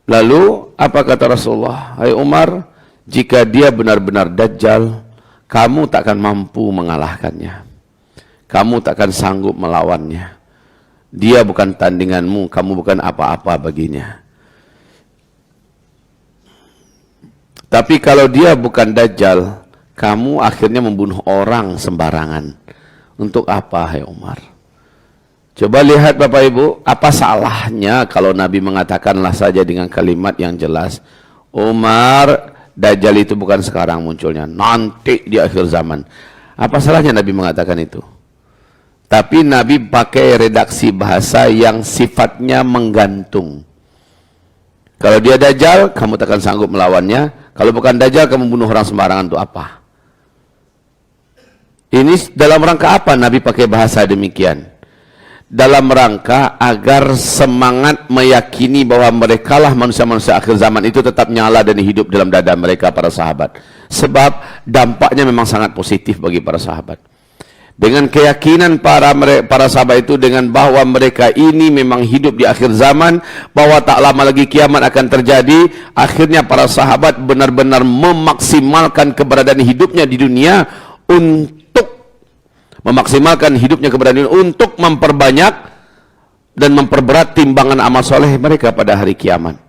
Lalu apa kata Rasulullah? Hai Umar, jika dia benar-benar Dajjal, kamu takkan mampu mengalahkannya. Kamu takkan sanggup melawannya. Dia bukan tandinganmu, kamu bukan apa-apa baginya. Tapi kalau dia bukan Dajjal, kamu akhirnya membunuh orang sembarangan. Untuk apa, hai Umar? Coba lihat Bapak Ibu, apa salahnya kalau Nabi mengatakanlah saja dengan kalimat yang jelas, Umar, Dajjal itu bukan sekarang munculnya, nanti di akhir zaman. Apa salahnya Nabi mengatakan itu? Tapi Nabi pakai redaksi bahasa yang sifatnya menggantung. Kalau dia Dajjal, kamu takkan sanggup melawannya. Kalau bukan Dajjal, kamu bunuh orang sembarangan, untuk apa? Ini dalam rangka apa Nabi pakai bahasa demikian? Dalam rangka agar semangat meyakini bahwa merekalah manusia-manusia akhir zaman itu tetap nyala dan hidup dalam dada mereka, para sahabat. Sebab dampaknya memang sangat positif bagi para sahabat. Dengan keyakinan para sahabat itu dengan bahwa mereka ini memang hidup di akhir zaman, bahwa tak lama lagi kiamat akan terjadi, akhirnya para sahabat benar-benar memaksimalkan keberadaan hidupnya di dunia untuk memperbanyak dan memperberat timbangan amal soleh mereka pada hari kiamat.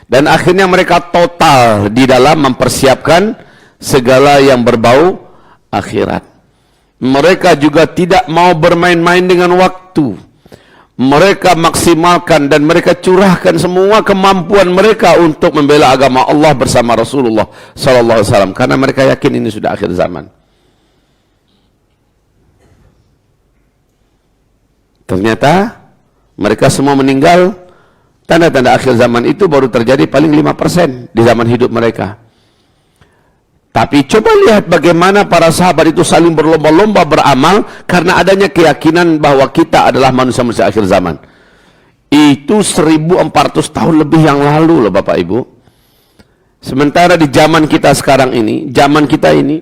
Dan akhirnya mereka total di dalam mempersiapkan segala yang berbau akhirat. Mereka juga tidak mau bermain-main dengan waktu. Mereka maksimalkan dan mereka curahkan semua kemampuan mereka untuk membela agama Allah bersama Rasulullah SAW, karena mereka yakin ini sudah akhir zaman. Ternyata mereka semua meninggal. Tanda-tanda akhir zaman itu baru terjadi paling 5% di zaman hidup mereka. Tapi coba lihat bagaimana para sahabat itu saling berlomba-lomba beramal karena adanya keyakinan bahwa kita adalah manusia-manusia akhir zaman. Itu 1400 tahun lebih yang lalu loh Bapak Ibu. Sementara di zaman kita sekarang ini, zaman kita ini,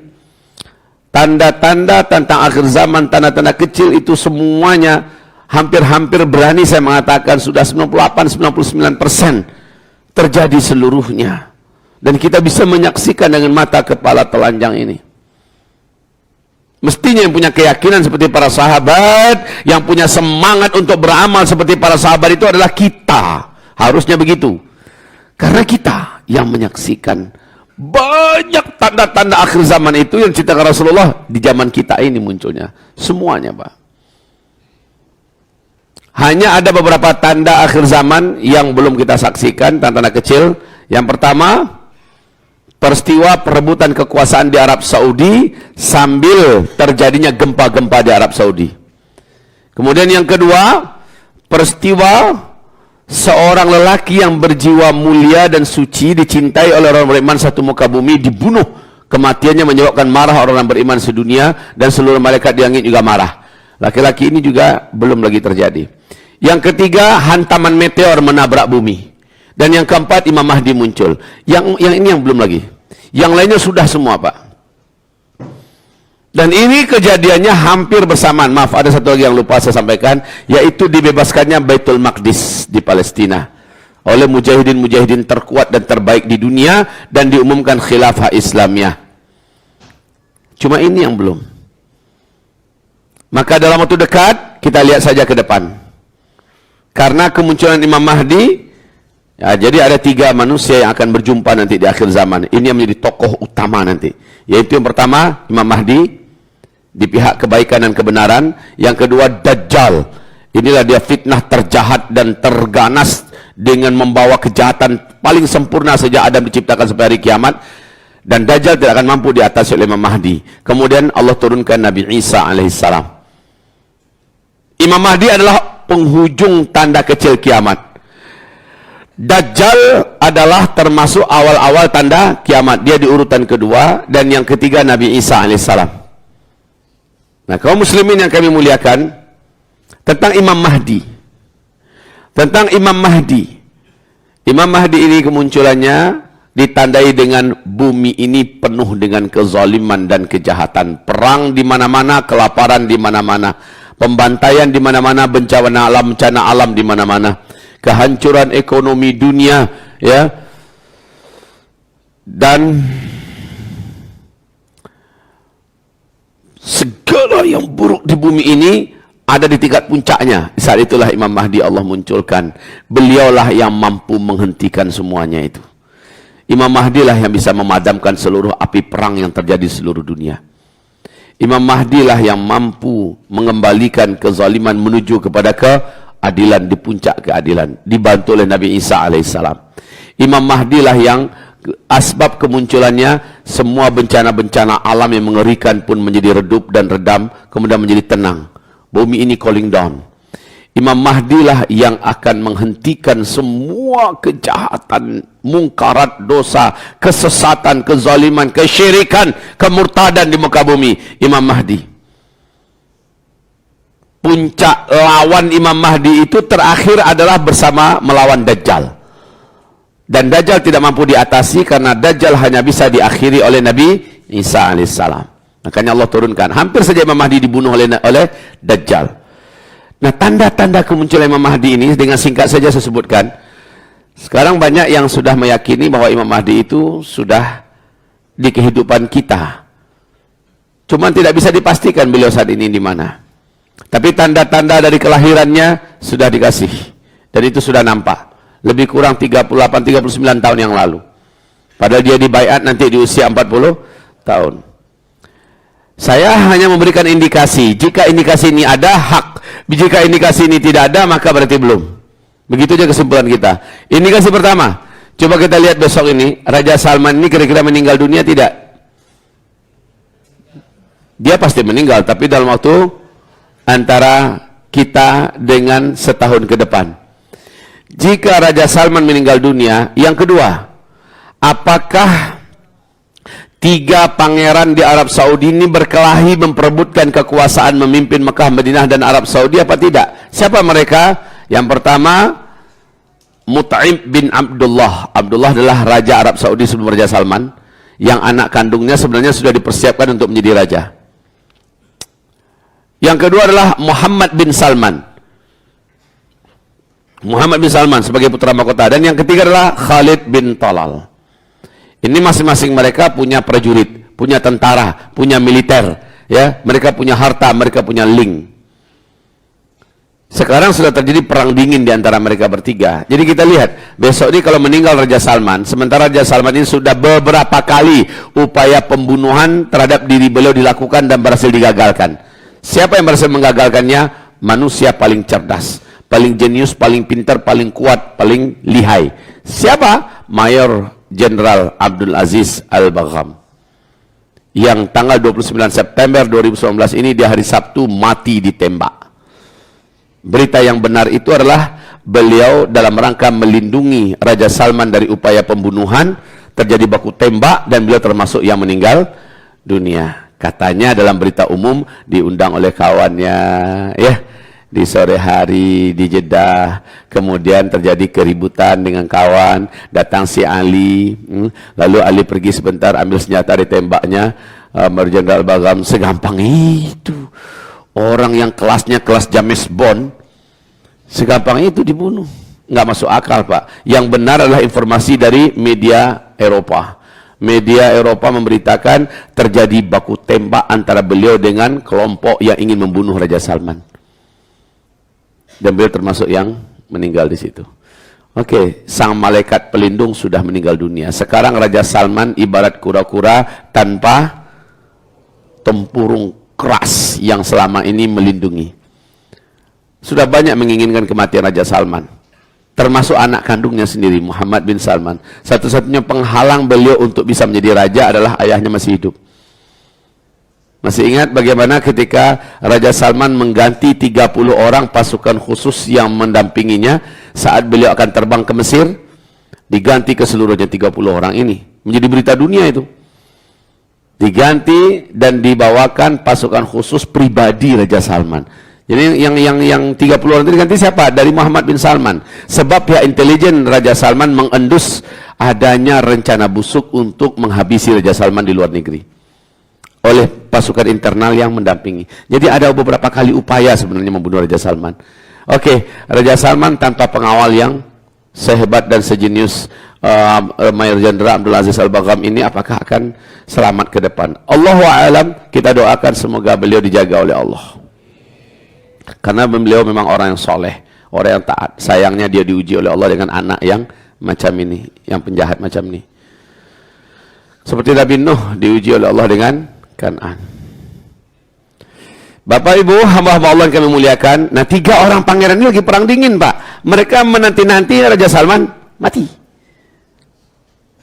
tanda-tanda tentang akhir zaman, tanda-tanda kecil itu semuanya hampir-hampir berani saya mengatakan sudah 98-99% terjadi seluruhnya. Dan kita bisa menyaksikan dengan mata kepala telanjang ini. Mestinya yang punya keyakinan seperti para sahabat, yang punya semangat untuk beramal seperti para sahabat itu adalah kita. Harusnya begitu. Karena kita yang menyaksikan banyak tanda-tanda akhir zaman itu yang ceritakan Rasulullah di zaman kita ini munculnya. Semuanya Pak. Hanya ada beberapa tanda akhir zaman yang belum kita saksikan, tanda-tanda kecil. Yang pertama, peristiwa perebutan kekuasaan di Arab Saudi sambil terjadinya gempa-gempa di Arab Saudi. Kemudian yang kedua, peristiwa seorang lelaki yang berjiwa mulia dan suci, dicintai oleh orang beriman satu muka bumi, dibunuh. Kematiannya menyebabkan marah orang beriman sedunia dan seluruh malaikat di langit juga marah. Laki-laki ini juga belum lagi terjadi. Yang ketiga, hantaman meteor menabrak bumi. Dan yang keempat, Imam Mahdi muncul. Yang ini yang belum lagi. Yang lainnya sudah semua Pak. Dan ini kejadiannya hampir bersamaan. Maaf, ada satu lagi yang lupa saya sampaikan, yaitu dibebaskannya Baitul Maqdis di Palestina oleh mujahidin-mujahidin terkuat dan terbaik di dunia, dan diumumkan khilafah Islamiyah. Cuma ini yang belum. Maka dalam waktu dekat kita lihat saja ke depan. Karena kemunculan Imam Mahdi, ya, jadi ada 3 manusia yang akan berjumpa nanti di akhir zaman. Ini yang menjadi tokoh utama nanti. Yaitu yang pertama, Imam Mahdi, di pihak kebaikan dan kebenaran. Yang kedua, Dajjal. Inilah dia fitnah terjahat dan terganas dengan membawa kejahatan paling sempurna sejak Adam diciptakan sampai hari kiamat. Dan Dajjal tidak akan mampu diatasi oleh Imam Mahdi. Kemudian Allah turunkan Nabi Isa alaihissalam. Imam Mahdi adalah penghujung tanda kecil kiamat. Dajjal adalah termasuk awal-awal tanda kiamat. Dia di urutan kedua, dan yang ketiga Nabi Isa alaihissalam. Nah, kaum muslimin yang kami muliakan, tentang Imam Mahdi. Tentang Imam Mahdi. Imam Mahdi ini kemunculannya ditandai dengan bumi ini penuh dengan kezaliman dan kejahatan. Perang di mana-mana, kelaparan di mana-mana, pembantaian di mana-mana, bencana alam di mana-mana. Kehancuran ekonomi dunia ya. Dan segala yang buruk di bumi ini ada di tingkat puncaknya. Saat itulah Imam Mahdi Allah munculkan. Beliaulah yang mampu menghentikan semuanya itu. Imam Mahdi lah yang bisa memadamkan seluruh api perang yang terjadi di seluruh dunia. Imam Mahdi lah yang mampu mengembalikan kezaliman menuju kepada keadilan, di puncak keadilan, dibantu oleh Nabi Isa alaihissalam. Imam Mahdi lah yang asbab kemunculannya semua bencana-bencana alam yang mengerikan pun menjadi redup dan redam, kemudian menjadi tenang. Bumi ini cooling down. Imam Mahdi lah yang akan menghentikan semua kejahatan, mungkarat, dosa, kesesatan, kezaliman, kesyirikan, kemurtadan di muka bumi. Imam Mahdi. Puncak lawan Imam Mahdi itu terakhir adalah bersama melawan Dajjal. Dan Dajjal tidak mampu diatasi karena Dajjal hanya bisa diakhiri oleh Nabi Isa alaihissalam. Makanya Allah turunkan. Hampir saja Imam Mahdi dibunuh oleh Dajjal. Nah, tanda-tanda kemunculan Imam Mahdi ini dengan singkat saja saya sebutkan. Sekarang banyak yang sudah meyakini bahwa Imam Mahdi itu sudah di kehidupan kita. Cuma tidak bisa dipastikan beliau saat ini di mana. Tapi tanda-tanda dari kelahirannya sudah dikasih. Dan itu sudah nampak. Lebih kurang 38-39 tahun yang lalu. Padahal dia dibaiat nanti di usia 40 tahun. Saya hanya memberikan indikasi. Jika indikasi ini ada, hak. Jika indikasi ini tidak ada, maka berarti belum. Begitu aja kesimpulan kita. Indikasi pertama, coba kita lihat besok ini, Raja Salman ini kira-kira meninggal dunia tidak? Dia pasti meninggal, tapi dalam waktu antara kita dengan setahun ke depan. Jika Raja Salman meninggal dunia, yang kedua, apakah 3 pangeran di Arab Saudi ini berkelahi memperebutkan kekuasaan memimpin Mekah, Madinah, dan Arab Saudi apa tidak? Siapa mereka? Yang pertama, Mut'im bin Abdullah. Abdullah adalah Raja Arab Saudi sebelum Raja Salman, yang anak kandungnya sebenarnya sudah dipersiapkan untuk menjadi raja. Yang kedua adalah Muhammad bin Salman. Muhammad bin Salman sebagai putra mahkota. Dan yang ketiga adalah Khalid bin Talal. Ini masing-masing mereka punya prajurit, punya tentara, punya militer, ya. Mereka punya harta, mereka punya link. Sekarang sudah terjadi perang dingin di antara mereka bertiga. Jadi kita lihat, besok ini kalau meninggal Raja Salman, sementara Raja Salman ini sudah beberapa kali upaya pembunuhan terhadap diri beliau dilakukan dan berhasil digagalkan. Siapa yang berhasil menggagalkannya? Manusia paling cerdas, paling jenius, paling pintar, paling kuat, paling lihai. Siapa? Mayor Jenderal Abdul Aziz Al-Bagham, yang tanggal 29 September 2019 ini di hari Sabtu mati ditembak. Berita yang benar itu adalah beliau dalam rangka melindungi Raja Salman dari upaya pembunuhan, terjadi baku tembak dan beliau termasuk yang meninggal dunia. Katanya dalam berita umum diundang oleh kawannya, ya, di sore hari di Jeddah, kemudian terjadi keributan dengan kawan, datang si Ali, lalu Ali pergi sebentar ambil senjata, ditembaknya Mayor Jenderal Bagham. Segampang itu orang yang kelasnya kelas James Bond, segampang itu dibunuh. Nggak masuk akal, Pak. Yang benar adalah informasi dari media Eropa. Media Eropa memberitakan terjadi baku tembak antara beliau dengan kelompok yang ingin membunuh Raja Salman. Dan beliau termasuk yang meninggal di situ. Oke, sang malaikat pelindung sudah meninggal dunia. Sekarang Raja Salman ibarat kura-kura tanpa tempurung keras yang selama ini melindungi. Sudah banyak menginginkan kematian Raja Salman, termasuk anak kandungnya sendiri, Muhammad bin Salman. Satu-satunya penghalang beliau untuk bisa menjadi raja adalah ayahnya masih hidup. Masih ingat bagaimana ketika Raja Salman mengganti 30 orang pasukan khusus yang mendampinginya saat beliau akan terbang ke Mesir? Diganti keseluruhnya 30 orang ini. Menjadi berita dunia itu. Diganti dan dibawakan pasukan khusus pribadi Raja Salman. Jadi yang 30 orang itu diganti siapa? Dari Muhammad bin Salman. Sebab pihak intelijen Raja Salman mengendus adanya rencana busuk untuk menghabisi Raja Salman di luar negeri oleh pasukan internal yang mendampingi. Jadi ada beberapa kali upaya sebenarnya membunuh Raja Salman. Oke, Raja Salman tanpa pengawal yang sehebat dan sejenius Mayor Jenderal Abdul Aziz Al-Bagham ini apakah akan selamat ke depan. Allahu a'lam, kita doakan semoga beliau dijaga oleh Allah. Karena beliau memang orang yang soleh, orang yang taat. Sayangnya dia diuji oleh Allah dengan anak yang macam ini, yang penjahat macam ini. Seperti Nabi Nuh diuji oleh Allah dengan Kan'an. Bapak Ibu, hamba-hamba Allah yang kami muliakan. Nah, 3 orang pangeran ini lagi perang dingin, Pak. Mereka menanti-nanti Raja Salman mati.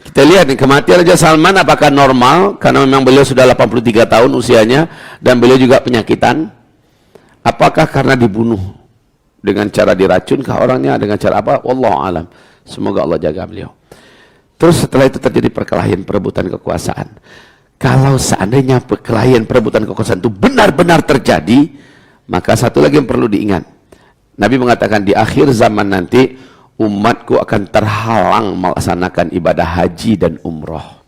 Kita lihat nih, kematian Raja Salman apakah normal? Karena memang beliau sudah 83 tahun usianya. Dan beliau juga penyakitan. Apakah karena dibunuh? Dengan cara diracunkah orangnya? Dengan cara apa? Wallahu alam. Semoga Allah jaga beliau. Terus setelah itu terjadi perkelahian perebutan kekuasaan. Kalau seandainya perkelahian perebutan kekuasaan itu benar-benar terjadi, maka satu lagi yang perlu diingat. Nabi mengatakan di akhir zaman nanti umatku akan terhalang melaksanakan ibadah haji dan umroh.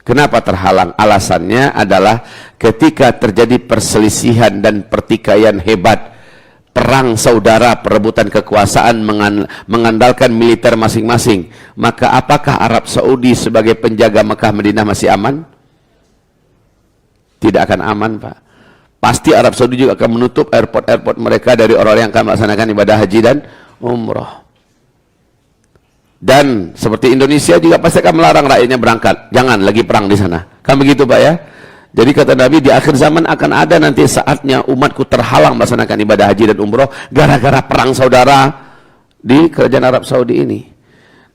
Kenapa terhalang? Alasannya adalah ketika terjadi perselisihan dan pertikaian hebat, perang saudara, perebutan kekuasaan mengandalkan militer masing-masing, maka apakah Arab Saudi sebagai penjaga Mekah Madinah masih aman? Tidak akan aman, Pak. Pasti Arab Saudi juga akan menutup airport-airport mereka dari orang-orang yang akan melaksanakan ibadah haji dan umroh. Dan seperti Indonesia juga pasti akan melarang rakyatnya berangkat. Jangan lagi perang di sana. Kan begitu, Pak ya? Jadi kata Nabi, di akhir zaman akan ada nanti saatnya umatku terhalang melaksanakan ibadah haji dan umroh gara-gara perang saudara di kerajaan Arab Saudi ini.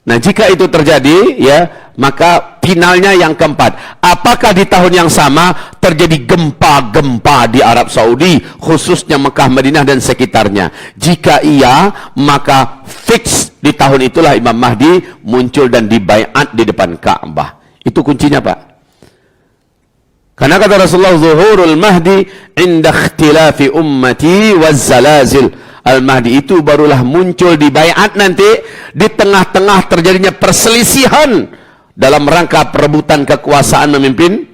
Nah, jika itu terjadi, ya, maka finalnya yang keempat. Apakah di tahun yang sama terjadi gempa-gempa di Arab Saudi, khususnya Mekah, Madinah dan sekitarnya? Jika iya, maka fix di tahun itulah Imam Mahdi muncul dan dibaiat di depan Ka'bah. Itu kuncinya, Pak. Karena kata Rasulullah, zuhurul mahdi inda ikhtilafi ummati wazzalazil. Al-Mahdi itu barulah muncul di baiat nanti di tengah-tengah terjadinya perselisihan dalam rangka perebutan kekuasaan memimpin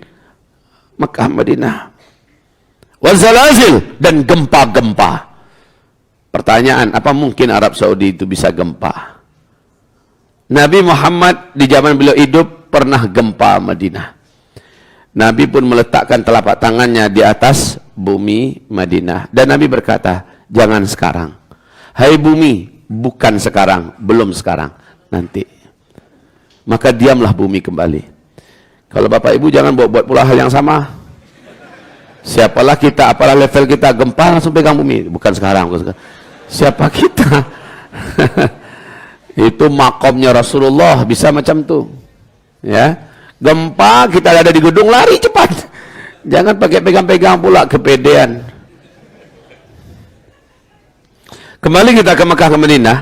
Mekah Madinah. Wazzalazil, dan gempa-gempa. Pertanyaan, apa mungkin Arab Saudi itu bisa gempa? Nabi Muhammad di zaman beliau hidup pernah gempa Madinah. Nabi pun meletakkan telapak tangannya di atas bumi Madinah. Dan Nabi berkata, jangan sekarang. Hai bumi, bukan sekarang, belum sekarang, nanti. Maka diamlah bumi kembali. Kalau Bapak Ibu jangan buat pula hal yang sama. Siapalah kita, apalah level kita, gempa langsung pegang bumi. Bukan sekarang. Bukan sekarang. Siapa kita? Itu makomnya Rasulullah, bisa macam tuh. Ya. Gempa, kita ada di gedung, lari cepat. Jangan pakai pegang-pegang pula, kepedean. Kembali kita ke Mekah ke Madinah.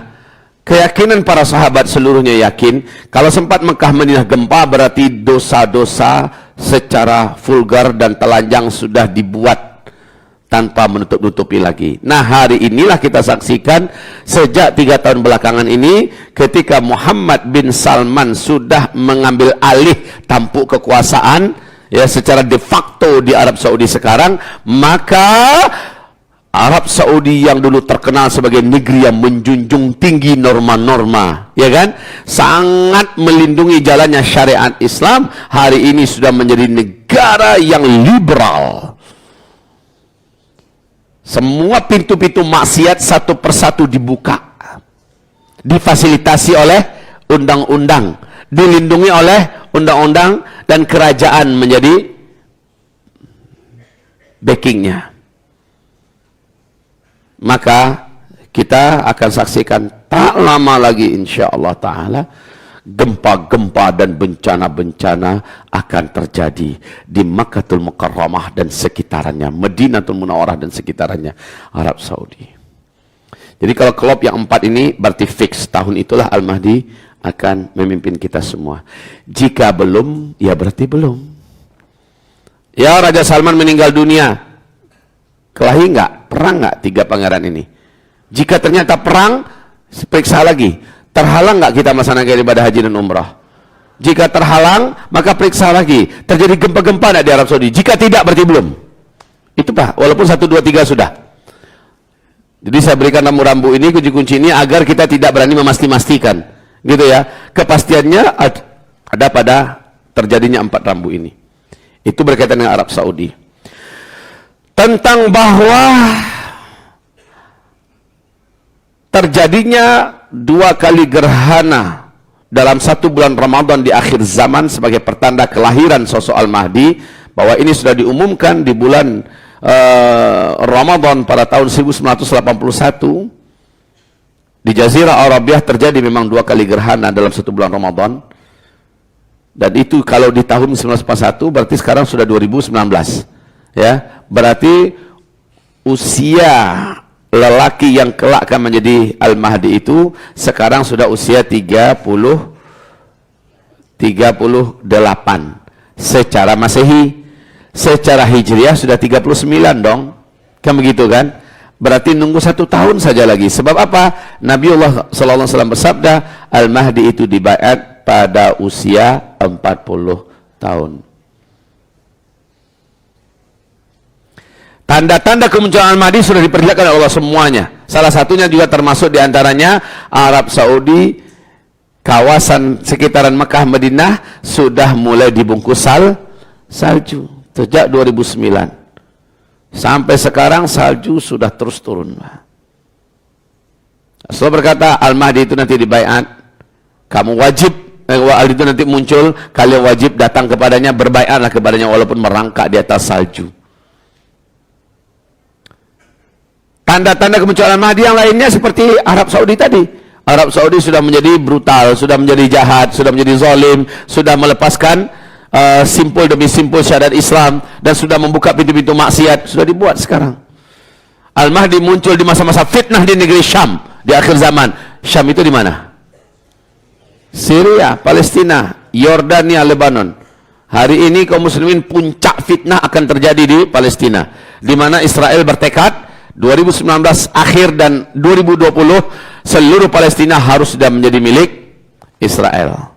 Keyakinan para sahabat seluruhnya yakin, kalau sempat Mekah Madinah gempa, berarti dosa-dosa secara vulgar dan telanjang sudah dibuat tanpa menutup-nutupi lagi. Nah, hari inilah kita saksikan sejak 3 tahun belakangan ini, ketika Muhammad bin Salman sudah mengambil alih tampuk kekuasaan ya secara de facto di Arab Saudi sekarang, maka Arab Saudi yang dulu terkenal sebagai negeri yang menjunjung tinggi norma-norma, ya kan, sangat melindungi jalannya syariat Islam, hari ini sudah menjadi negara yang liberal. Semua pintu-pintu maksiat satu persatu dibuka, difasilitasi oleh undang-undang, dilindungi oleh undang-undang, dan kerajaan menjadi backingnya. Maka kita akan saksikan tak lama lagi insya Allah ta'ala gempa-gempa dan bencana-bencana akan terjadi di Makkahul Mukarramah dan sekitarannya, Madinatul Munawwarah dan sekitarannya, Arab Saudi. Jadi kalau klub yang 4 ini berarti fix, tahun itulah Al-Mahdi akan memimpin kita semua. Jika belum, ya berarti belum. Ya, Raja Salman meninggal dunia, kelahi nggak? Perang nggak 3 pangeran ini? Jika ternyata perang, periksa lagi. Terhalang nggak kita melaksanakan ibadah haji dan umrah? Jika terhalang, maka periksa lagi. Terjadi gempa-gempa nggak di Arab Saudi? Jika tidak, berarti belum. Itu Pak, walaupun 1, 2, 3 sudah. Jadi saya berikan rambu-rambu ini, kunci-kunci ini, agar kita tidak berani memastikan. gitu ya. Kepastiannya ada pada terjadinya 4 rambu ini. Itu berkaitan dengan Arab Saudi. Tentang bahwa terjadinya 2 kali gerhana dalam 1 bulan Ramadan di akhir zaman sebagai pertanda kelahiran sosok Al-Mahdi, bahwa ini sudah diumumkan di bulan Ramadan pada tahun 1981 di Jazirah Arabiah. Terjadi memang 2 kali gerhana dalam 1 bulan Ramadan, dan itu kalau di tahun 1941 berarti sekarang sudah 2019 ya, berarti usia lelaki yang kelak akan menjadi Al-Mahdi itu sekarang sudah usia 38 secara Masehi. Secara Hijriah sudah 39 dong, kan begitu kan? Berarti nunggu 1 tahun saja lagi. Sebab apa? Nabiullah SAW bersabda, Al-Mahdi itu dibaiat pada usia 40 tahun. Tanda-tanda kemunculan Al-Mahdi sudah diperlihatkan oleh Allah semuanya. Salah satunya juga termasuk diantaranya Arab Saudi, kawasan sekitaran Mekah, Madinah sudah mulai dibungkus salju. Sejak 2009 sampai sekarang salju sudah terus turun. Rasulullah berkata, Al-Mahdi itu nanti dibaiat, kamu wajib, Al-Mahdi itu nanti muncul, kalian wajib datang kepadanya, berbaiatlah kepadanya walaupun merangkak di atas salju. Tanda-tanda kemunculan Al-Mahdi yang lainnya seperti Arab Saudi tadi. Arab Saudi sudah menjadi brutal, sudah menjadi jahat, sudah menjadi zalim, sudah melepaskan simpul demi simpul syariat Islam, dan sudah membuka pintu-pintu maksiat, sudah dibuat sekarang. Al-Mahdi muncul di masa-masa fitnah di negeri Syam di akhir zaman. Syam itu di mana? Syria, Palestina, Yordania, Lebanon. Hari ini kaum muslimin puncak fitnah akan terjadi di Palestina, di mana Israel bertekad 2019 akhir dan 2020 seluruh Palestina harus sudah menjadi milik Israel.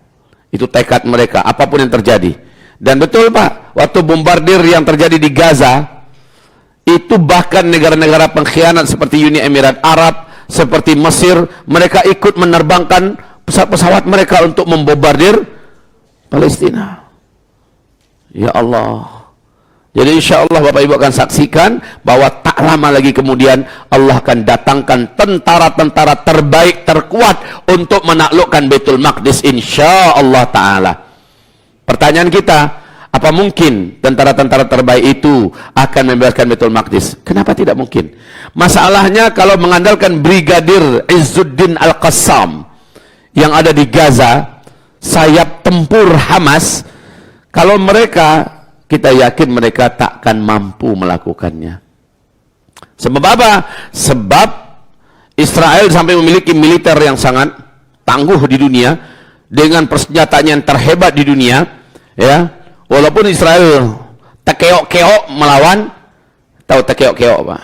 Itu tekad mereka, apapun yang terjadi. Dan betul Pak, waktu bombardir yang terjadi di Gaza, itu bahkan negara-negara pengkhianat seperti Uni Emirat Arab, seperti Mesir, mereka ikut menerbangkan pesawat-pesawat mereka untuk membombardir Palestina. Ya Allah. Jadi insya Allah Bapak Ibu akan saksikan bahwa tak lama lagi kemudian Allah akan datangkan tentara-tentara terbaik, terkuat untuk menaklukkan Baitul Maqdis insya Allah Ta'ala. Pertanyaan kita, apa mungkin tentara-tentara terbaik itu akan membebaskan Baitul Maqdis? Kenapa tidak mungkin? Masalahnya kalau mengandalkan Brigadir Izzuddin Al-Qassam yang ada di Gaza, sayap tempur Hamas, kalau mereka, kita yakin mereka takkan mampu melakukannya. Sebab apa? Sebab Israel sampai memiliki militer yang sangat tangguh di dunia, dengan persenjataan yang terhebat di dunia, ya. Walaupun Israel tekeok-keok melawan, tahu tekeok-keok Pak?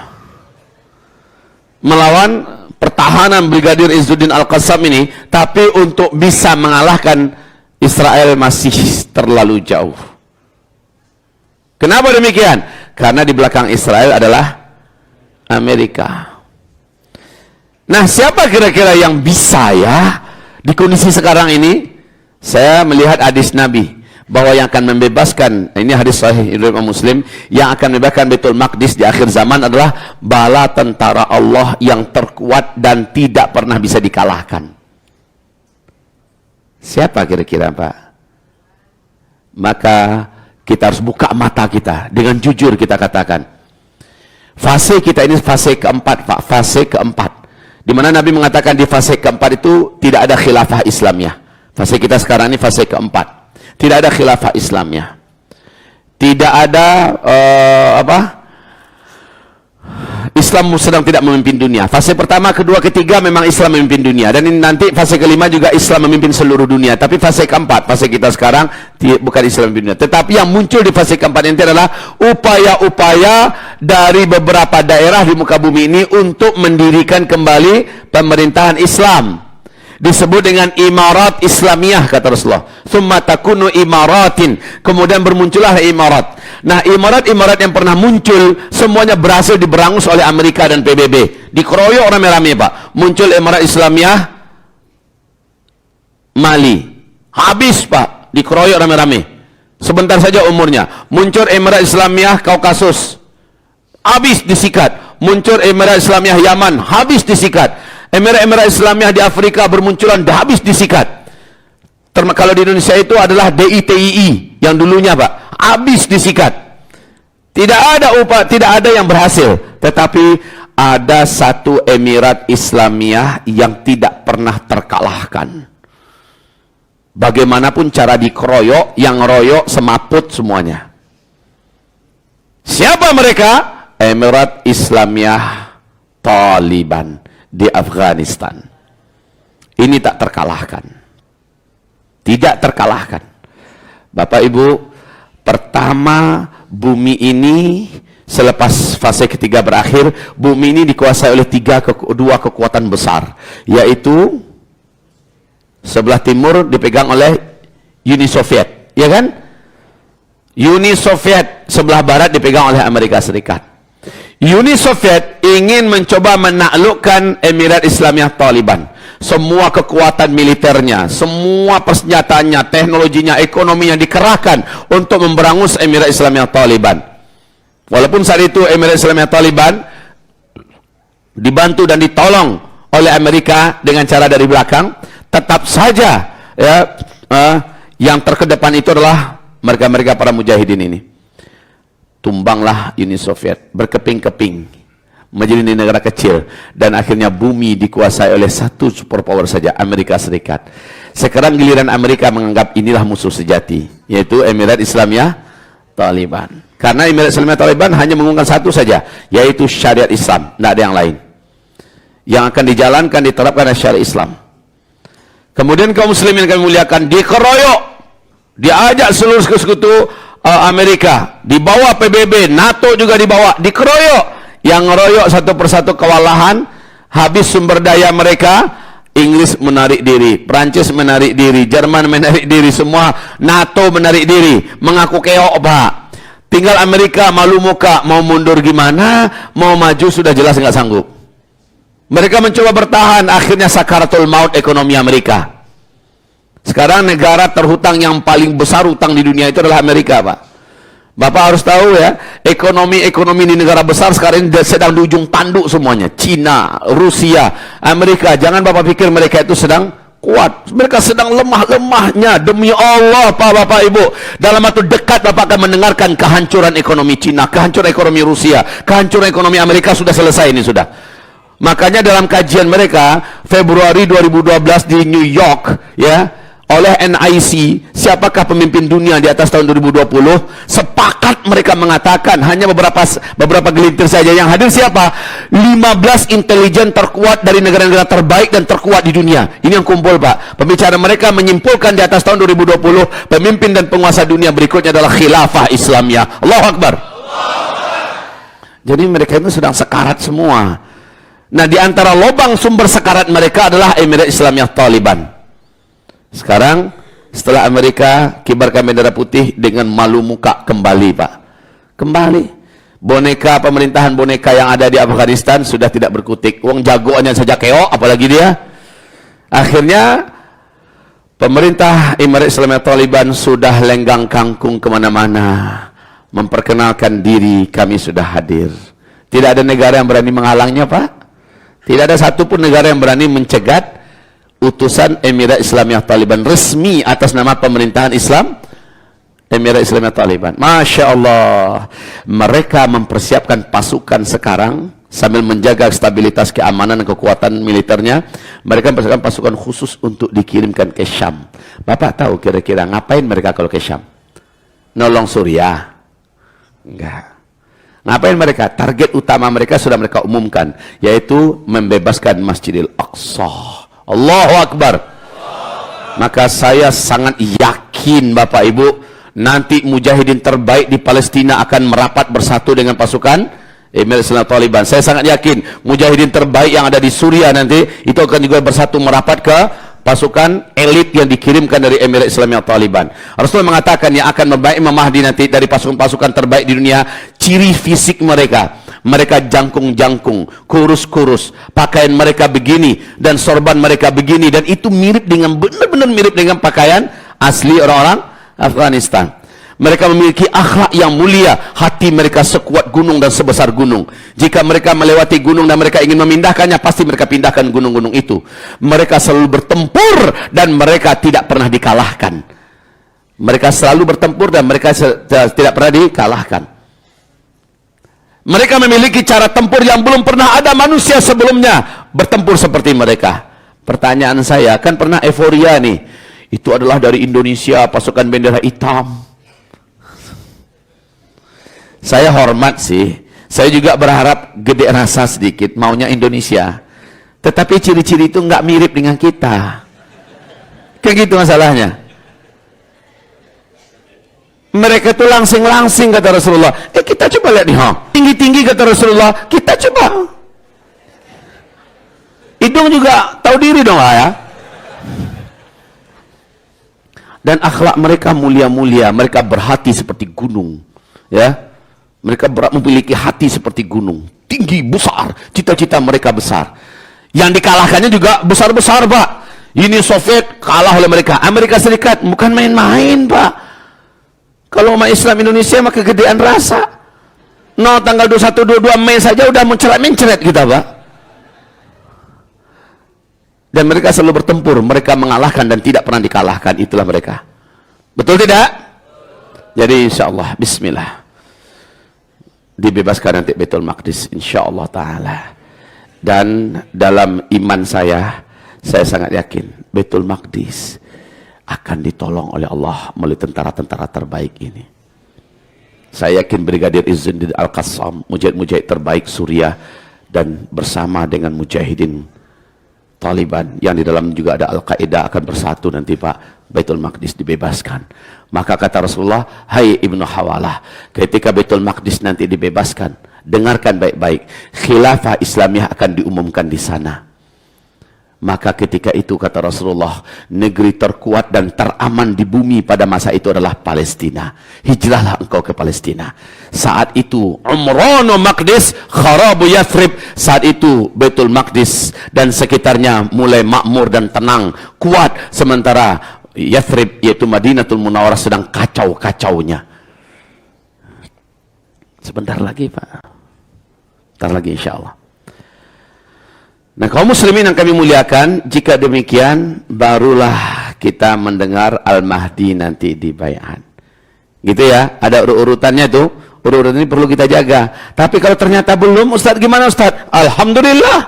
Melawan pertahanan Brigadir Izzuddin Al-Qassam ini, tapi untuk bisa mengalahkan Israel masih terlalu jauh. Kenapa demikian? Karena di belakang Israel adalah Amerika. Nah, siapa kira-kira yang bisa ya di kondisi sekarang ini? Saya melihat hadis Nabi bahwa yang akan membebaskan, ini hadis sahih Imam Muslim, yang akan membebaskan Baitul Maqdis di akhir zaman adalah bala tentara Allah yang terkuat dan tidak pernah bisa dikalahkan. Siapa kira-kira Pak? Maka kita harus buka mata kita, dengan jujur kita katakan, fase kita ini fase keempat Pak, fase keempat, di mana Nabi mengatakan di fase keempat itu tidak ada khilafah Islamnya. Fase kita sekarang ini fase keempat, tidak ada khilafah Islamnya, tidak ada Islam sedang tidak memimpin dunia. Fase pertama, kedua, ketiga memang Islam memimpin dunia, dan ini nanti fase kelima juga Islam memimpin seluruh dunia. Tapi fase keempat, fase kita sekarang bukan Islam memimpin dunia. Tetapi yang muncul di fase keempat ini adalah upaya-upaya dari beberapa daerah di muka bumi ini untuk mendirikan kembali pemerintahan Islam. Disebut dengan imarat Islamiyah, kata Rasulullah. Tsumma takunu imaratin, kemudian bermuncullah imarat. Nah, imarat-imarat yang pernah muncul semuanya berhasil diberangus oleh Amerika dan PBB. Dikeroyok rame-rame Pak. Muncul imarat Islamiyah Mali. Habis Pak, dikeroyok rame-rame. Sebentar saja umurnya. Muncul Emirat Islamiyah Kaukasus, habis disikat. Muncul Emirat Islamiyah Yaman, habis disikat. Emirat Islamiyah di Afrika bermunculan, dah habis disikat. Kalau di Indonesia itu adalah DITII yang dulunya Pak, habis disikat. Tidak ada yang berhasil. Tetapi ada satu Emirat Islamiyah yang tidak pernah terkalahkan. Bagaimanapun cara dikeroyok, yang ngeroyok semaput semuanya. Siapa mereka? Emirat Islamiyah Taliban di Afghanistan. Ini tak terkalahkan. Tidak terkalahkan. Bapak Ibu, pertama bumi ini selepas fase ketiga berakhir, bumi ini dikuasai oleh dua kekuatan besar, yaitu sebelah timur dipegang oleh Uni Soviet, ya kan? Uni Soviet, sebelah barat dipegang oleh Amerika Serikat. Uni Soviet ingin mencoba menaklukkan Emirat Islamiyah Taliban. Semua kekuatan militernya, semua persenjataannya, teknologinya, ekonominya dikerahkan untuk memberangus Emirat Islamiyah Taliban. Walaupun saat itu Emirat Islamiyah Taliban dibantu dan ditolong oleh Amerika dengan cara dari belakang, tetap saja ya, yang terkedepan itu adalah mereka-mereka para mujahidin ini. Tumbanglah Uni Soviet, berkeping-keping menjadi negara kecil, dan akhirnya bumi dikuasai oleh satu superpower saja, Amerika Serikat. Sekarang giliran Amerika menganggap inilah musuh sejati, yaitu Emirat Islamiyah Taliban. Karena Emirat Islamiyah Taliban hanya mengumumkan satu saja, yaitu syariat Islam, tidak ada yang lain. Yang akan dijalankan, diterapkan adalah syariat Islam. Kemudian kaum muslimin kami muliakan dikeroyok, diajak seluruh sekutu Amerika, dibawa PBB, NATO juga dibawa, dikeroyok. Yang ngeroyok satu persatu kewalahan, habis sumber daya mereka. Inggris menarik diri, Prancis menarik diri, Jerman menarik diri, semua NATO menarik diri, mengaku keok Pak. Tinggal Amerika malu muka, mau mundur gimana, mau maju sudah jelas nggak sanggup. Mereka mencoba bertahan, akhirnya sakaratul maut ekonomi Amerika. Sekarang negara terhutang yang paling besar hutang di dunia itu adalah Amerika Pak. Bapak harus tahu ya, ekonomi di negara besar sekarang ini sedang di ujung tanduk semuanya. Cina, Rusia, Amerika. Jangan Bapak pikir mereka itu sedang kuat. Mereka sedang lemah-lemahnya. Demi Allah Pak, Bapak Ibu, dalam waktu dekat Bapak akan mendengarkan kehancuran ekonomi Cina, kehancuran ekonomi Rusia, kehancuran ekonomi Amerika sudah selesai ini sudah. Makanya dalam kajian mereka Februari 2012 di New York ya, oleh NIC, siapakah pemimpin dunia di atas tahun 2020? Sepakat mereka mengatakan hanya beberapa gelintir saja. Yang hadir siapa? 15 intelijen terkuat dari negara-negara terbaik dan terkuat di dunia. Ini yang kumpul Pak. Pembicara mereka menyimpulkan di atas tahun 2020, pemimpin dan penguasa dunia berikutnya adalah khilafah Islamiyah. Allahu Akbar. Jadi mereka itu sedang sekarat semua. Nah, di antara lubang sumber sekarat mereka adalah Emirat Islamiyah Taliban. Sekarang setelah Amerika kibarkan bendera putih dengan malu muka kembali Pak, kembali boneka pemerintahan boneka yang ada di Afghanistan sudah tidak berkutik. Uang jagoannya saja keok, apalagi dia. Akhirnya pemerintah Emirat Islamiyah Taliban sudah lenggang kangkung kemana-mana memperkenalkan diri, kami sudah hadir. Tidak ada negara yang berani menghalangnya Pak. Tidak ada satupun negara yang berani mencegat utusan Emirat Islamiyah Taliban resmi atas nama pemerintahan Islam Emirat Islamiyah Taliban. Masya Allah, mereka mempersiapkan pasukan sekarang sambil menjaga stabilitas keamanan dan kekuatan militernya. Mereka mempersiapkan pasukan khusus untuk dikirimkan ke Syam. Bapak tahu kira-kira ngapain mereka kalau ke Syam? Nolong Suriah? Enggak. Ngapain mereka? Target utama mereka sudah mereka umumkan, yaitu membebaskan Masjidil Aqsa. Allahu Akbar. Maka saya sangat yakin Bapak Ibu, nanti mujahidin terbaik di Palestina akan merapat bersatu dengan pasukan Emirat Islamiyah Taliban. Saya sangat yakin mujahidin terbaik yang ada di Suriah nanti itu akan juga bersatu merapat ke pasukan elit yang dikirimkan dari Emirat Islamiyah Taliban. Rasulullah mengatakan yang akan membaik Imam Mahdi nanti dari pasukan-pasukan terbaik di dunia, ciri fisik mereka Mereka jangkung-jangkung, kurus-kurus, pakaian mereka begini, dan sorban mereka begini, dan itu mirip dengan, benar-benar mirip dengan pakaian asli orang-orang Afghanistan. Mereka memiliki akhlak yang mulia, hati mereka sekuat gunung dan sebesar gunung. Jika mereka melewati gunung dan mereka ingin memindahkannya, pasti mereka pindahkan gunung-gunung itu. Mereka selalu bertempur dan mereka tidak pernah dikalahkan. Mereka selalu bertempur dan mereka tidak pernah dikalahkan. Mereka memiliki cara tempur yang belum pernah ada manusia sebelumnya bertempur seperti mereka. Pertanyaan saya, kan pernah euforia nih, itu adalah dari Indonesia, pasukan bendera hitam. Saya hormat sih, saya juga berharap gede rasa sedikit, maunya Indonesia. Tetapi ciri-ciri itu nggak mirip dengan kita. Kayak gitu masalahnya. Mereka itu langsing-langsing kata Rasulullah. Kita coba lihat nih, tinggi-tinggi kata Rasulullah. Kita coba. Hidung juga tahu diri dong lah ya. Dan akhlak mereka mulia-mulia, mereka berhati seperti gunung, ya. Mereka memiliki hati seperti gunung, tinggi, besar, cita-cita mereka besar. Yang dikalahkannya juga besar-besar, Pak. Ini Soviet kalah oleh mereka. Amerika Serikat bukan main-main, Pak. Kalau umat Islam Indonesia mah kegedean rasa. No, tanggal 21, 22 Mei saja udah menceret-menceret kita, Pak. Dan mereka selalu bertempur, mereka mengalahkan dan tidak pernah dikalahkan, itulah mereka. Betul tidak? Jadi insyaallah, bismillah. Dibebaskan nanti Baitul Maqdis insyaallah ta'ala. Dan dalam iman saya sangat yakin Baitul Maqdis akan ditolong oleh Allah melalui tentara-tentara terbaik ini. Saya yakin Brigadir Izzuddin Al-Qassam, mujahid-mujahid terbaik Suriah, dan bersama dengan mujahidin Taliban yang di dalam juga ada Al-Qaeda akan bersatu nanti, Pak. Baitul Maqdis dibebaskan. Maka kata Rasulullah, hai Ibnu Hawalah, ketika Baitul Maqdis nanti dibebaskan, dengarkan baik-baik, khilafah Islamiyah akan diumumkan di sana. Maka ketika itu kata Rasulullah, negeri terkuat dan teraman di bumi pada masa itu adalah Palestina. Hijrahlah engkau ke Palestina. Saat itu Umranu Maqdis kharabu Yathrib. Saat itu Baitul Maqdis dan sekitarnya mulai makmur dan tenang, kuat, sementara Yathrib yaitu Madinatul Munawwarah sedang kacau-kacaunya. Sebentar lagi, Pak. Sebentar lagi insyaallah. Nah, kaum muslimin yang kami muliakan, jika demikian barulah kita mendengar Al-Mahdi nanti di bai'at. Gitu ya, ada urutannya tuh. Urutan ini perlu kita jaga. Tapi kalau ternyata belum, Ustaz, gimana Ustaz? Alhamdulillah.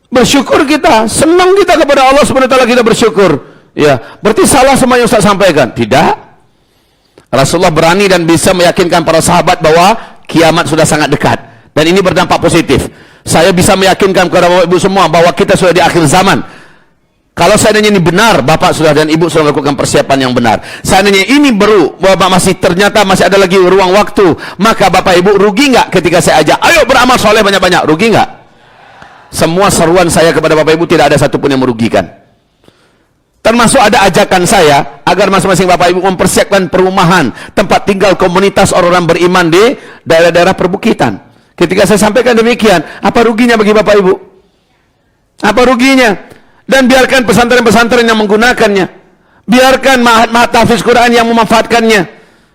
Bersyukur kita, senang kita kepada Allah Subhanahu wa taala, kita bersyukur. Ya, berarti salah semua yang Ustaz sampaikan? Tidak. Rasulullah berani dan bisa meyakinkan para sahabat bahwa kiamat sudah sangat dekat dan ini berdampak positif. Saya bisa meyakinkan kepada Bapak Ibu semua bahwa kita sudah di akhir zaman. Kalau seandainya ini benar, Bapak sudah dan Ibu sudah melakukan persiapan yang benar. Seandainya ini baru, Bapak ternyata masih ada lagi ruang waktu, maka Bapak Ibu rugi nggak ketika saya ajak, ayo beramal soleh banyak-banyak, rugi nggak? Semua seruan saya kepada Bapak Ibu tidak ada satupun yang merugikan. Termasuk ada ajakan saya agar masing-masing Bapak Ibu mempersiapkan perumahan, tempat tinggal komunitas orang-orang beriman di daerah-daerah perbukitan. Ketika saya sampaikan demikian, apa ruginya bagi Bapak Ibu? Apa ruginya? Dan biarkan pesantren-pesantren yang menggunakannya. Biarkan mahat-mahat tahfiz Quran yang memanfaatkannya.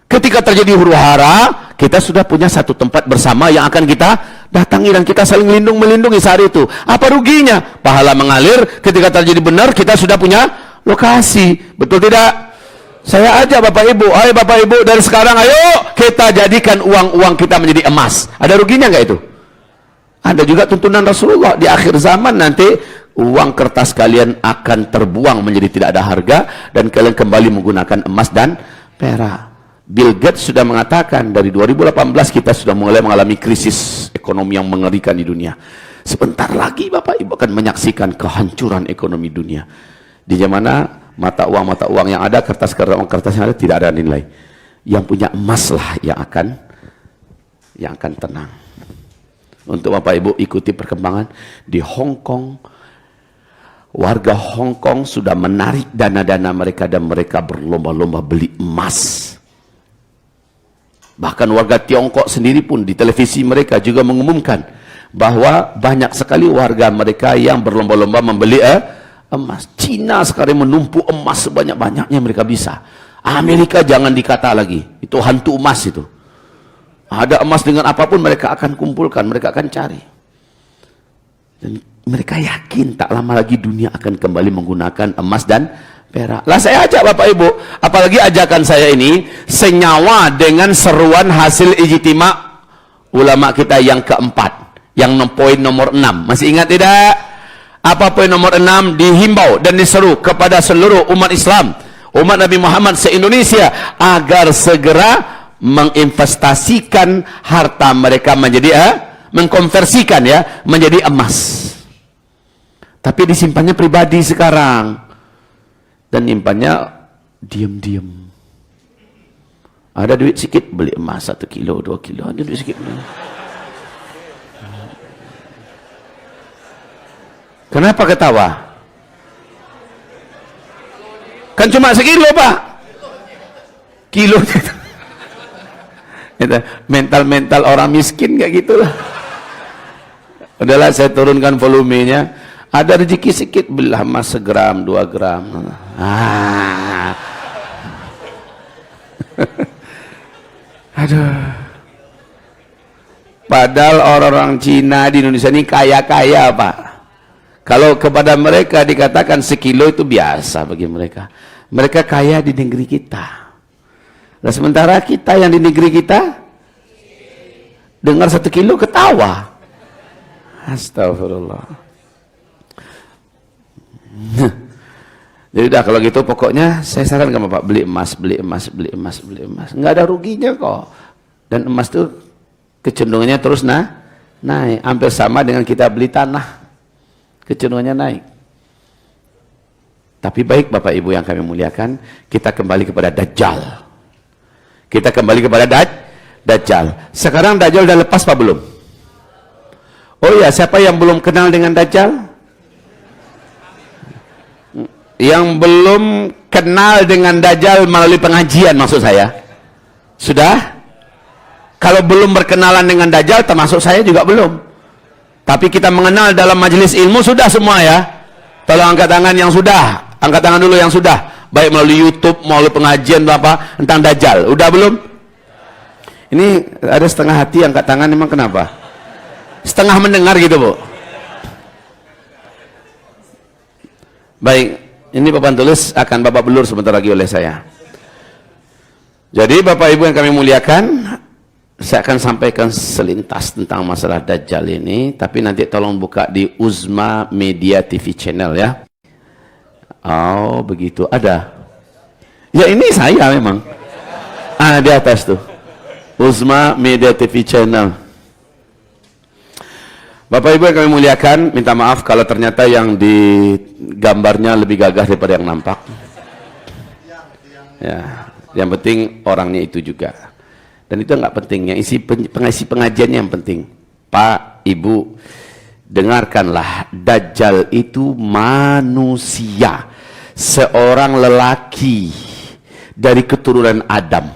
Ketika terjadi huru-hara, kita sudah punya satu tempat bersama yang akan kita datangi dan kita saling melindungi saat itu. Apa ruginya? Pahala mengalir. Ketika terjadi benar, kita sudah punya lokasi. Betul tidak? Saya ajak Bapak Ibu, ayo Bapak Ibu dari sekarang ayo kita jadikan uang-uang kita menjadi emas. Ada ruginya nggak itu? Ada juga tuntunan Rasulullah di akhir zaman nanti uang kertas kalian akan terbuang menjadi tidak ada harga dan kalian kembali menggunakan emas dan perak. Bill Gates sudah mengatakan dari 2018 kita sudah mulai mengalami krisis ekonomi yang mengerikan di dunia. Sebentar lagi Bapak Ibu akan menyaksikan kehancuran ekonomi dunia. Di mana mata uang yang ada, kertas yang ada tidak ada nilai. Yang punya emas lah yang akan tenang. Untuk Bapak Ibu ikuti perkembangan di Hong Kong. Warga Hong Kong sudah menarik dana-dana mereka dan mereka berlomba-lomba beli emas. Bahkan warga Tiongkok sendiri pun di televisi mereka juga mengumumkan bahwa banyak sekali warga mereka yang berlomba-lomba membeli emas. Cina sekarang menumpuk emas sebanyak-banyaknya mereka bisa. Amerika jangan dikata lagi, itu hantu emas itu. Ada emas dengan apapun mereka akan kumpulkan, mereka akan cari. Dan mereka yakin tak lama lagi dunia akan kembali menggunakan emas dan perak. Lah saya ajak Bapak Ibu, apalagi ajakan saya ini senyawa dengan seruan hasil ijtima ulama kita yang keempat, yang poin nomor 6. Masih ingat tidak? Apa poin nomor 6? Dihimbau dan diseru kepada seluruh umat Islam, umat Nabi Muhammad se-Indonesia agar segera menginvestasikan harta mereka menjadi mengkonversikan menjadi emas. Tapi disimpannya pribadi sekarang. Dan nyimpannya diam-diam. Ada duit sikit beli emas 1 kilo, 2 kilo, ada duit sikit. Kenapa ketawa? Kan cuma sekilo, Pak. Kilo. Mental-mental orang miskin kayak gitulah. Udahlah saya turunkan volumenya. Ada rezeki sedikit belah emas 1 gram, 2 gram. Aduh. Padahal orang-orang Cina di Indonesia ini kaya-kaya, Pak. Kalau kepada mereka dikatakan sekilo itu biasa bagi mereka. Mereka kaya di negeri kita. Nah, sementara kita yang di negeri kita dengar 1 kilo ketawa. Astagfirullah. Jadi udah kalau gitu pokoknya saya sarankan Bapak beli emas, beli emas, beli emas, beli emas. Nggak ada ruginya kok. Dan emas itu kecenderungannya terus naik. Hampir sama dengan kita beli tanah. Kecenderungannya naik. Tapi baik Bapak Ibu yang kami muliakan, kita kembali kepada Dajjal. Kita kembali kepada Dajjal. Sekarang Dajjal udah lepas apa belum? Oh iya, siapa yang belum kenal dengan Dajjal? Yang belum kenal dengan Dajjal melalui pengajian maksud saya sudah? Kalau belum berkenalan dengan Dajjal termasuk saya juga belum, tapi kita mengenal dalam majelis ilmu sudah semua ya. Tolong angkat tangan yang sudah, angkat tangan dulu yang sudah, baik melalui YouTube melalui pengajian apa tentang Dajjal. Udah belum? Ini ada setengah hati angkat tangan, emang kenapa? Setengah mendengar gitu Bu. Baik, ini papan tulis akan Bapak belur sebentar lagi oleh saya. Jadi Bapak Ibu yang kami muliakan, saya akan sampaikan selintas tentang masalah Dajjal ini, tapi nanti tolong buka di Uzma Media TV channel ya. Oh begitu, ada. Ya ini saya memang. Di atas tuh. Uzma Media TV channel. Bapak Ibu yang kami muliakan, minta maaf kalau ternyata yang di gambarnya lebih gagah daripada yang nampak. Ya, yang penting orangnya itu juga. Dan itu nggak penting, yang pengisi pengajiannya yang penting. Pak, Ibu, dengarkanlah, Dajjal itu manusia, seorang lelaki dari keturunan Adam.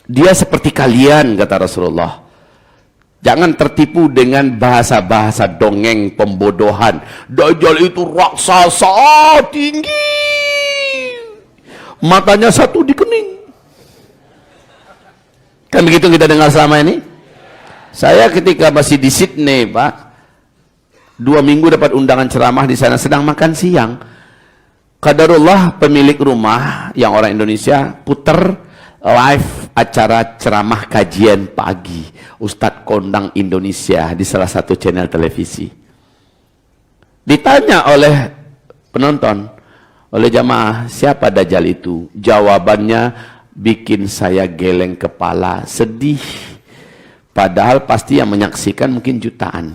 Dia seperti kalian, kata Rasulullah. Jangan tertipu dengan bahasa-bahasa dongeng pembodohan. Dajjal itu raksasa tinggi, matanya 1 di kening. Kan begitu kita dengar selama ini. Saya ketika masih di Sydney Pak, 2 minggu dapat undangan ceramah di sana, sedang makan siang. Qadarullah pemilik rumah yang orang Indonesia puter live acara ceramah kajian pagi Ustadz Kondang Indonesia di salah satu channel televisi. Ditanya oleh penonton, oleh jamaah, siapa Dajjal itu? Jawabannya bikin saya geleng kepala, sedih. Padahal pasti yang menyaksikan mungkin jutaan.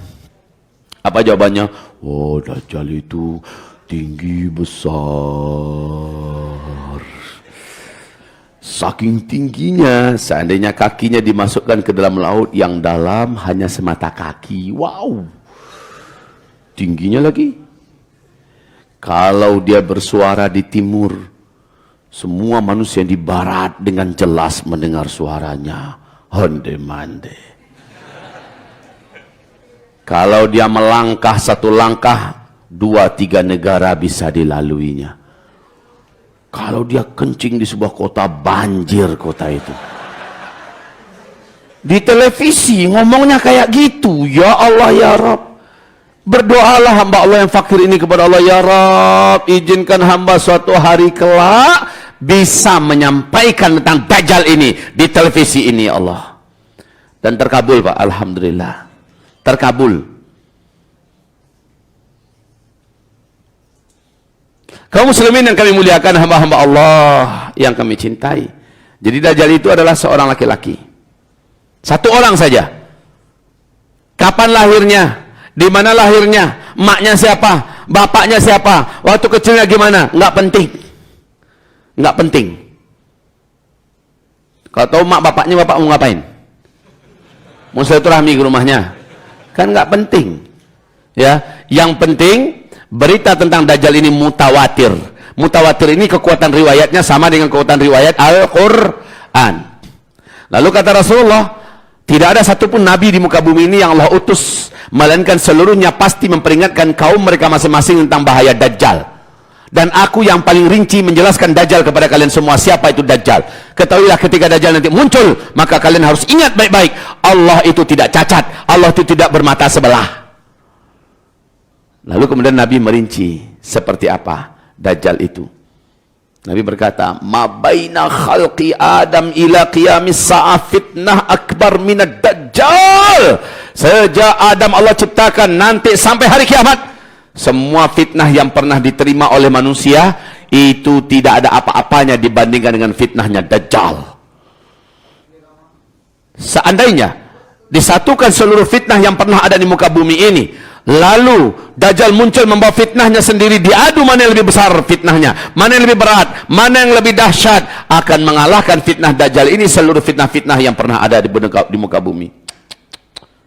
Apa jawabannya? Oh, Dajjal itu tinggi besar. Saking tingginya, seandainya kakinya dimasukkan ke dalam laut yang dalam hanya semata kaki. Wow, tingginya lagi. Kalau dia bersuara di timur, Semua manusia di barat dengan jelas mendengar suaranya. Honde mande. Kalau dia melangkah satu langkah, 2-3 negara bisa dilaluinya. Kalau dia kencing di sebuah kota, banjir kota itu. Di televisi ngomongnya kayak gitu. Ya Allah ya Rabb, berdoalah hamba Allah yang fakir ini kepada Allah. Ya Rabb, izinkan hamba suatu hari kelak bisa menyampaikan tentang Dajjal ini di televisi ini ya Allah. Dan terkabul Pak, alhamdulillah. Terkabul. Kaum muslimin yang kami muliakan, hamba-hamba Allah yang kami cintai. Jadi Dajjal itu adalah seorang laki-laki. Satu orang saja. Kapan lahirnya? Di mana lahirnya? Maknya siapa? Bapaknya siapa? Waktu kecilnya gimana? Nggak penting. Nggak penting. Kalau tahu mak bapaknya, bapak mau ngapain? Mau silaturahmi ke rumahnya? Kan nggak penting. Ya, yang penting berita tentang Dajjal ini mutawatir. Mutawatir ini kekuatan riwayatnya sama dengan kekuatan riwayat Al-Quran. Lalu kata Rasulullah, tidak ada satupun nabi di muka bumi ini yang Allah utus, melainkan seluruhnya pasti memperingatkan kaum mereka masing-masing tentang bahaya Dajjal. Dan aku yang paling rinci menjelaskan Dajjal kepada kalian semua. Siapa itu Dajjal? Ketahuilah ketika Dajjal nanti muncul, maka kalian harus ingat baik-baik, Allah itu tidak cacat, Allah itu tidak bermata sebelah. Lalu kemudian Nabi merinci seperti apa Dajjal itu. Nabi berkata, ma baina khalqi Adam ila qiyamis sa'ah fitnah akbar minad Dajjal. Sejak Adam Allah ciptakan nanti sampai hari kiamat, semua fitnah yang pernah diterima oleh manusia itu tidak ada apa-apanya dibandingkan dengan fitnahnya Dajjal. Seandainya disatukan seluruh fitnah yang pernah ada di muka bumi ini, lalu Dajjal muncul membawa fitnahnya sendiri, diadu mana yang lebih besar fitnahnya, mana yang lebih berat, mana yang lebih dahsyat, akan mengalahkan fitnah Dajjal ini seluruh fitnah-fitnah yang pernah ada di muka bumi.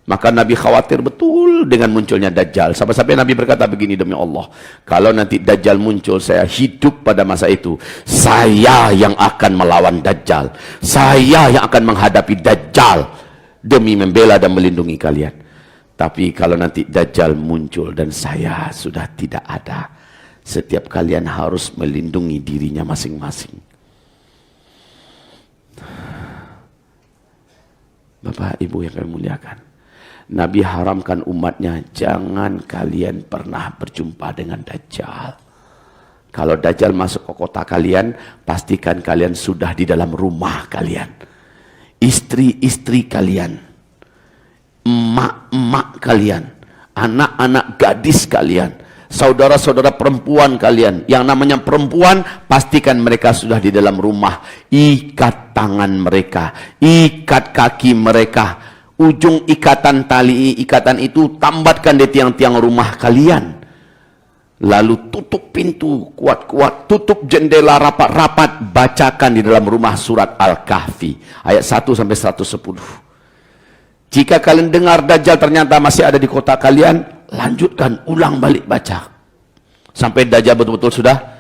Maka Nabi khawatir betul dengan munculnya Dajjal. Sampai-sampai Nabi berkata begini, demi Allah, kalau nanti Dajjal muncul, saya hidup pada masa itu, saya yang akan melawan Dajjal, saya yang akan menghadapi Dajjal demi membela dan melindungi kalian. Tapi kalau nanti Dajjal muncul dan saya sudah tidak ada, setiap kalian harus melindungi dirinya masing-masing. Bapak Ibu yang kami muliakan, Nabi haramkan umatnya, jangan kalian pernah berjumpa dengan Dajjal. Kalau Dajjal masuk ke kota kalian, pastikan kalian sudah di dalam rumah kalian, istri-istri kalian, emak-emak kalian, anak-anak gadis kalian, saudara-saudara perempuan kalian. Yang namanya perempuan, pastikan mereka sudah di dalam rumah. Ikat tangan mereka, ikat kaki mereka, ujung ikatan tali ikatan itu tambatkan di tiang-tiang rumah kalian. Lalu tutup pintu kuat-kuat, tutup jendela rapat-rapat, bacakan di dalam rumah surat Al-Kahfi ayat 1 sampai 110. Jika kalian dengar Dajjal ternyata masih ada di kota kalian, lanjutkan, ulang balik baca sampai Dajjal betul-betul sudah.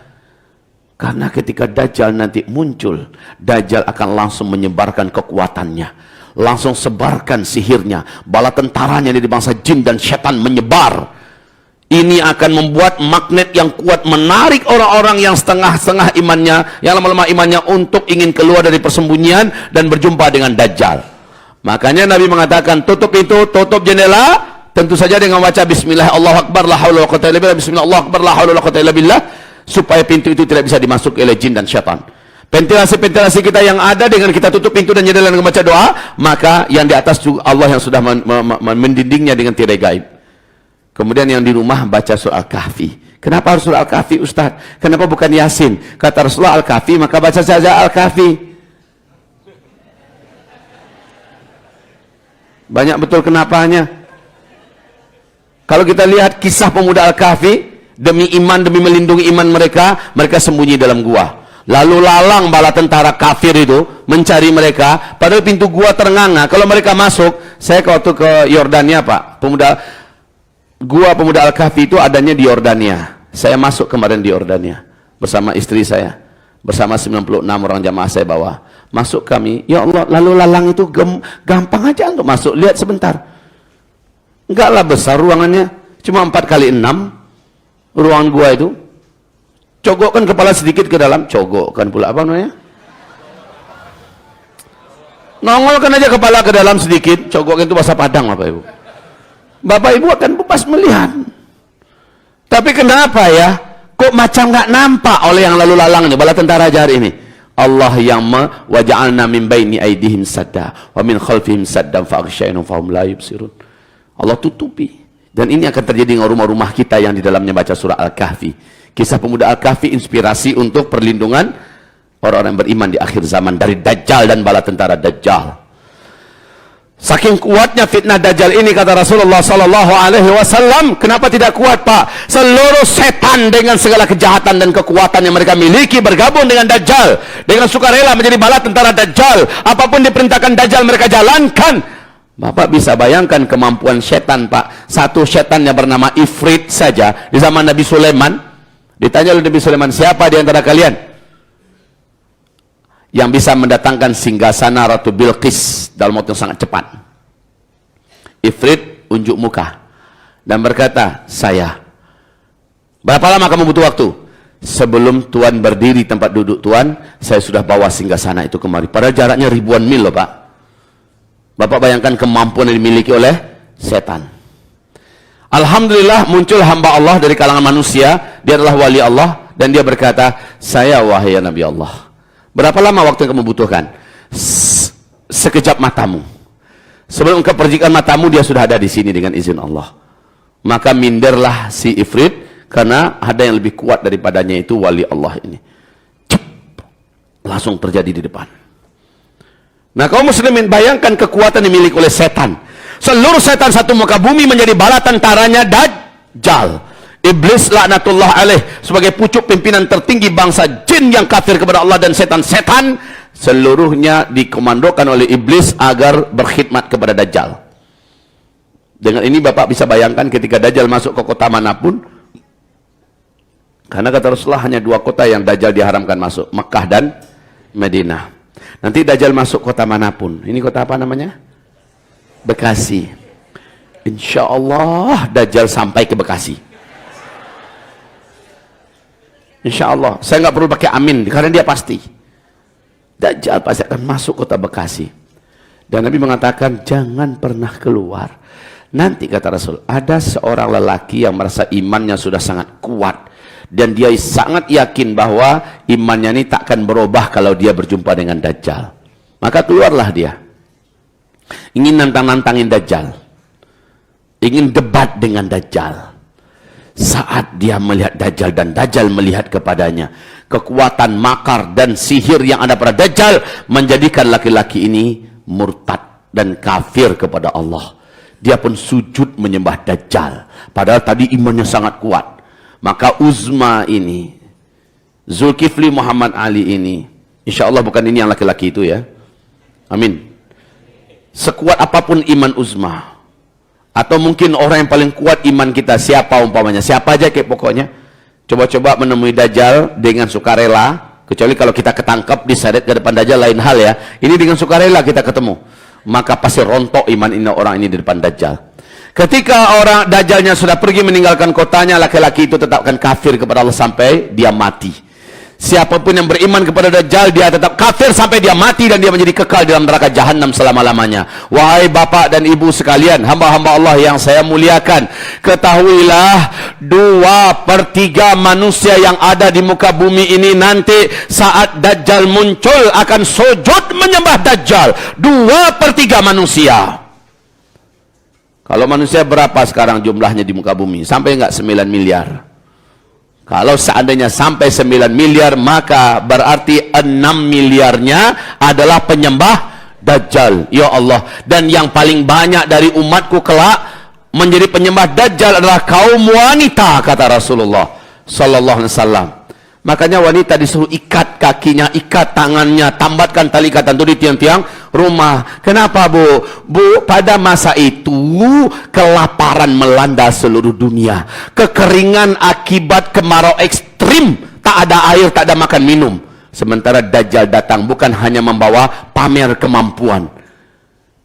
Karena ketika Dajjal nanti muncul, Dajjal akan langsung menyebarkan kekuatannya, langsung sebarkan sihirnya, bala tentaranya dari bangsa jin dan setan menyebar. Ini akan membuat magnet yang kuat menarik orang-orang yang setengah-setengah imannya, yang lemah-lemah imannya, untuk ingin keluar dari persembunyian dan berjumpa dengan Dajjal. Makanya Nabi mengatakan, tutup pintu, tutup jendela, tentu saja dengan baca bismillah Allahu akbar la haula wala quwwata illa billah, bismillah Allahu akbar la haula wala quwwata illa billah, supaya pintu itu tidak bisa dimasuki oleh jin dan syaitan. Ventilasi-ventilasi kita yang ada, dengan kita tutup pintu dan jendela dengan baca doa, maka yang di atas juga Allah yang sudah mendindingnya dengan tirai gaib. Kemudian yang di rumah baca surah Al-Kahfi. Kenapa harus surah Al-Kahfi, Ustaz? Kenapa bukan Yasin? Kata Rasulullah, Al-Kahfi, maka baca saja Al-Kahfi. Banyak betul kenapanya. Kalau kita lihat kisah pemuda Al-Kahfi, demi iman, demi melindungi iman mereka, mereka sembunyi dalam gua. Lalu lalang bala tentara kafir itu mencari mereka, padahal pintu gua ternganga. Kalau mereka masuk, saya waktu ke Yordania, Pak, gua pemuda Al-Kahfi itu adanya di Yordania. Saya masuk kemarin di Yordania bersama istri saya. bersama 96 orang jamaah saya bawa. Masuk kami, ya Allah, lalu lalang itu gampang aja untuk masuk. Lihat sebentar. Enggaklah besar ruangannya, cuma 4x6 ruangan gua itu. Cogokkan kepala sedikit ke dalam, cogokkan pula apa namanya? Nongolkan aja kepala ke dalam sedikit, cogokkan itu bahasa Padang Bapak Ibu. Bapak Ibu akan bebas melihat. Tapi kenapa ya? Kok macam nggak nampak oleh yang lalu lalang ini, bala tentara aja hari ini. Allah yang waja'alna min baini aidihim sadda wa min khalfihim saddan fa'aghshaynahum fahum la yubsirun. Allah tutupi. Dan ini akan terjadi dengan rumah-rumah kita yang di dalamnya baca surah Al-Kahfi. Kisah pemuda Al-Kahfi inspirasi untuk perlindungan orang-orang yang beriman di akhir zaman dari Dajjal dan bala tentara Dajjal. Saking kuatnya fitnah Dajjal ini, kata Rasulullah sallallahu alaihi wasallam, kenapa tidak kuat, Pak? Seluruh setan dengan segala kejahatan dan kekuatan yang mereka miliki bergabung dengan Dajjal, dengan sukarela menjadi bala tentara Dajjal. Apapun diperintahkan Dajjal mereka jalankan. Bapak bisa bayangkan kemampuan setan, Pak. Satu setan yang bernama Ifrit saja di zaman Nabi Sulaiman. Ditanya oleh Nabi Sulaiman, siapa di antara kalian yang bisa mendatangkan singgasana Ratu Bilqis dalam waktu yang sangat cepat? Ifrit unjuk muka dan berkata, saya. Berapa lama kamu butuh waktu? Sebelum Tuan berdiri tempat duduk Tuan, saya sudah bawa singgasana itu kemari. Padahal jaraknya ribuan mil loh, Pak. Bapak bayangkan kemampuan yang dimiliki oleh setan. Alhamdulillah muncul hamba Allah dari kalangan manusia. Dia adalah wali Allah dan dia berkata, saya wahai Nabi Allah. Berapa lama waktu yang kamu butuhkan? Sekejap matamu. Sebelum engkau percikan matamu, dia sudah ada di sini dengan izin Allah. Maka minderlah si Ifrit, karena ada yang lebih kuat daripadanya, itu wali Allah ini. Cep, langsung terjadi di depan. Nah, kaum muslimin, bayangkan kekuatan yang dimiliki oleh setan. Seluruh setan satu muka bumi menjadi bala tentaranya Dajjal. Iblis laknatullah alaih sebagai pucuk pimpinan tertinggi bangsa jin yang kafir kepada Allah dan setan-setan, seluruhnya dikomandokan oleh iblis agar berkhidmat kepada Dajjal. Dengan ini Bapak bisa bayangkan ketika Dajjal masuk ke kota manapun, karena kata Rasulullah hanya dua kota yang Dajjal diharamkan masuk, Mekah dan Madinah. Nanti Dajjal masuk kota manapun, ini kota apa namanya? Bekasi. Insya Allah Dajjal sampai ke Bekasi. Insya Allah, saya nggak perlu pakai amin, karena dia pasti. Dajjal pasti akan masuk kota Bekasi. Dan Nabi mengatakan, jangan pernah keluar. Nanti kata Rasul, ada seorang lelaki yang merasa imannya sudah sangat kuat. Dan dia sangat yakin bahwa imannya ini takkan berubah kalau dia berjumpa dengan Dajjal. Maka keluarlah dia. Ingin nantang-nantangin Dajjal. Ingin debat dengan Dajjal. Saat dia melihat Dajjal dan Dajjal melihat kepadanya, kekuatan makar dan sihir yang ada pada Dajjal menjadikan laki-laki ini murtad dan kafir kepada Allah. Dia pun sujud menyembah Dajjal, padahal tadi imannya sangat kuat. Maka Uzma ini, Zulkifli Muhammad Ali ini, insya Allah bukan ini yang laki-laki itu ya, amin. Sekuat apapun iman Uzma, atau mungkin orang yang paling kuat iman kita, siapa umpamanya, siapa aja kayak pokoknya, coba-coba menemui Dajjal dengan sukarela, kecuali kalau kita ketangkap diseret ke depan Dajjal lain hal ya. Ini dengan sukarela kita ketemu, maka pasti rontok iman ini orang ini di depan Dajjal. Ketika orang Dajjalnya sudah pergi meninggalkan kotanya, laki-laki itu tetap akan kafir kepada Allah sampai dia mati. Siapapun yang beriman kepada Dajjal, dia tetap kafir sampai dia mati dan dia menjadi kekal dalam neraka jahanam selama-lamanya. Wahai bapak dan ibu sekalian, hamba-hamba Allah yang saya muliakan, ketahuilah 2/3 manusia yang ada di muka bumi ini nanti saat Dajjal muncul akan sujud menyembah Dajjal. 2/3 manusia. Kalau manusia berapa sekarang jumlahnya di muka bumi? Sampai enggak 9 miliar? Kalau seandainya sampai 9 miliar, maka berarti 6 miliarnya adalah penyembah Dajjal. Ya Allah. Dan yang paling banyak dari umatku kelak menjadi penyembah Dajjal adalah kaum wanita, kata Rasulullah sallallahu alaihi wasallam. Makanya wanita disuruh ikat kakinya, ikat tangannya, tambatkan tali ikatan itu di tiang-tiang rumah. Kenapa, Bu? Bu, pada masa itu kelaparan melanda seluruh dunia. Kekeringan akibat kemarau ekstrim, tak ada air, tak ada makan minum. Sementara Dajjal datang bukan hanya membawa pamer kemampuan,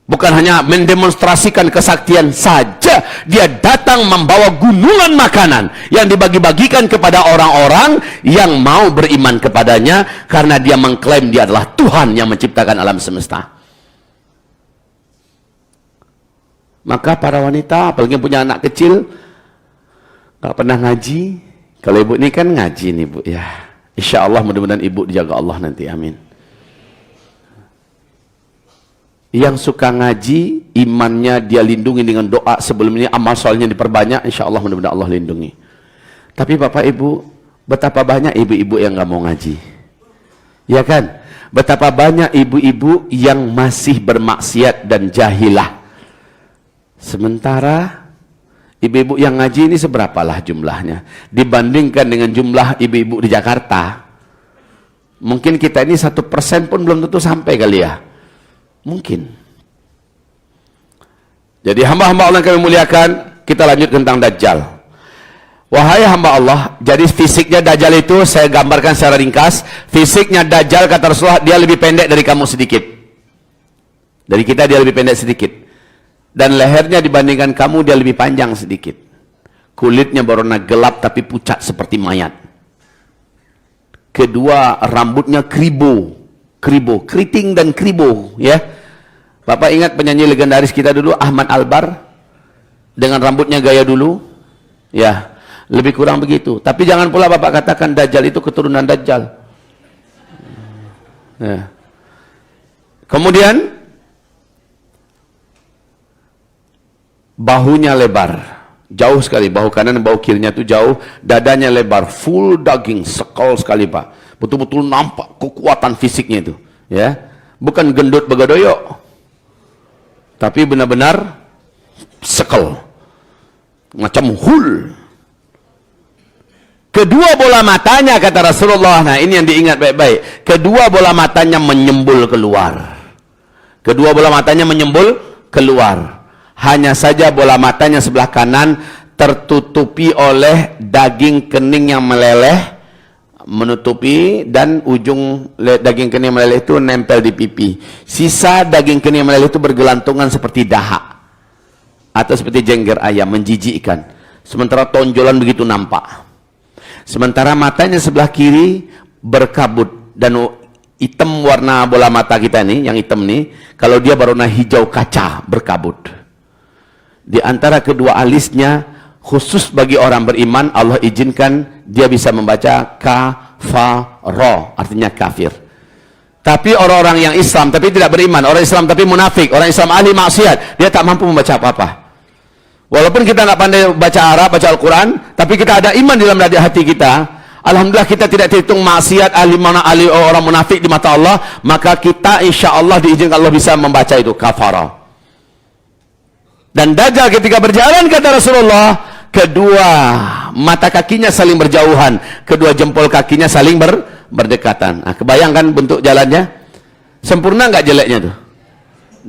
bukan hanya mendemonstrasikan kesaktian saja, dia datang membawa gunungan makanan yang dibagi-bagikan kepada orang-orang yang mau beriman kepadanya, karena dia mengklaim dia adalah Tuhan yang menciptakan alam semesta. Maka para wanita, apalagi yang punya anak kecil, gak pernah ngaji. Kalau ibu ini kan ngaji nih bu ya. Insya Allah mudah-mudahan ibu dijaga Allah nanti, amin. Yang suka ngaji, imannya dia lindungi dengan doa sebelumnya, amal solehnya diperbanyak, insya Allah mudah-mudahan Allah lindungi. Tapi bapak ibu, betapa banyak ibu-ibu yang gak mau ngaji, ya kan? Betapa banyak ibu-ibu yang masih bermaksiat dan jahilah. Sementara ibu-ibu yang ngaji ini seberapalah jumlahnya dibandingkan dengan jumlah ibu-ibu di Jakarta? Mungkin kita ini 1% pun belum tentu sampai kali ya. Mungkin. Jadi hamba-hamba Allah yang kami muliakan, kita lanjut tentang Dajjal. Wahai hamba Allah, jadi fisiknya Dajjal itu saya gambarkan secara ringkas. Fisiknya Dajjal kata Rasulullah, dia lebih pendek dari kamu sedikit. Dari kita dia lebih pendek sedikit. Dan lehernya dibandingkan kamu dia lebih panjang sedikit. Kulitnya berwarna gelap tapi pucat seperti mayat. Kedua, rambutnya kribo, keriting dan kribo, ya. Bapak ingat penyanyi legendaris kita dulu, Ahmad Albar, dengan rambutnya gaya dulu, ya, lebih kurang begitu. Tapi jangan pula Bapak katakan Dajjal itu keturunan Dajjal. Ya. Kemudian bahunya lebar, jauh sekali, bahu kanan dan bahu kirinya itu jauh, dadanya lebar, full daging, sekol sekali Pak, betul-betul nampak kekuatan fisiknya itu, ya, bukan gendut begadoyok, tapi benar-benar sekol, macam hul. Kedua bola matanya kata Rasulullah, nah ini yang diingat baik-baik, kedua bola matanya menyembul keluar, kedua bola matanya menyembul keluar. Hanya saja bola matanya sebelah kanan tertutupi oleh daging kening yang meleleh, menutupi, dan ujung daging kening yang meleleh itu nempel di pipi. Sisa daging kening yang meleleh itu bergelantungan seperti dahak atau seperti jengger ayam, menjijikkan. Sementara tonjolan begitu nampak. Sementara matanya sebelah kiri berkabut, dan hitam warna bola mata kita nih, yang hitam nih, kalau dia berwarna hijau kaca berkabut. Di antara kedua alisnya, khusus bagi orang beriman, Allah izinkan dia bisa membaca kafaro, artinya kafir. Tapi orang-orang yang Islam tapi tidak beriman, orang Islam tapi munafik, orang Islam ahli maksiat, dia tak mampu membaca apa-apa. Walaupun kita nggak pandai baca Arab, baca Al-Quran, tapi kita ada iman di dalam hati kita, alhamdulillah kita tidak terhitung maksiat, ahli orang munafik di mata Allah, maka kita insya Allah diizinkan Allah bisa membaca itu kafaro. Dan Dajjal ketika berjalan kata Rasulullah, kedua mata kakinya saling berjauhan, kedua jempol kakinya saling berdekatan. Nah, kebayangkan bentuk jalannya? Sempurna nggak jeleknya tuh?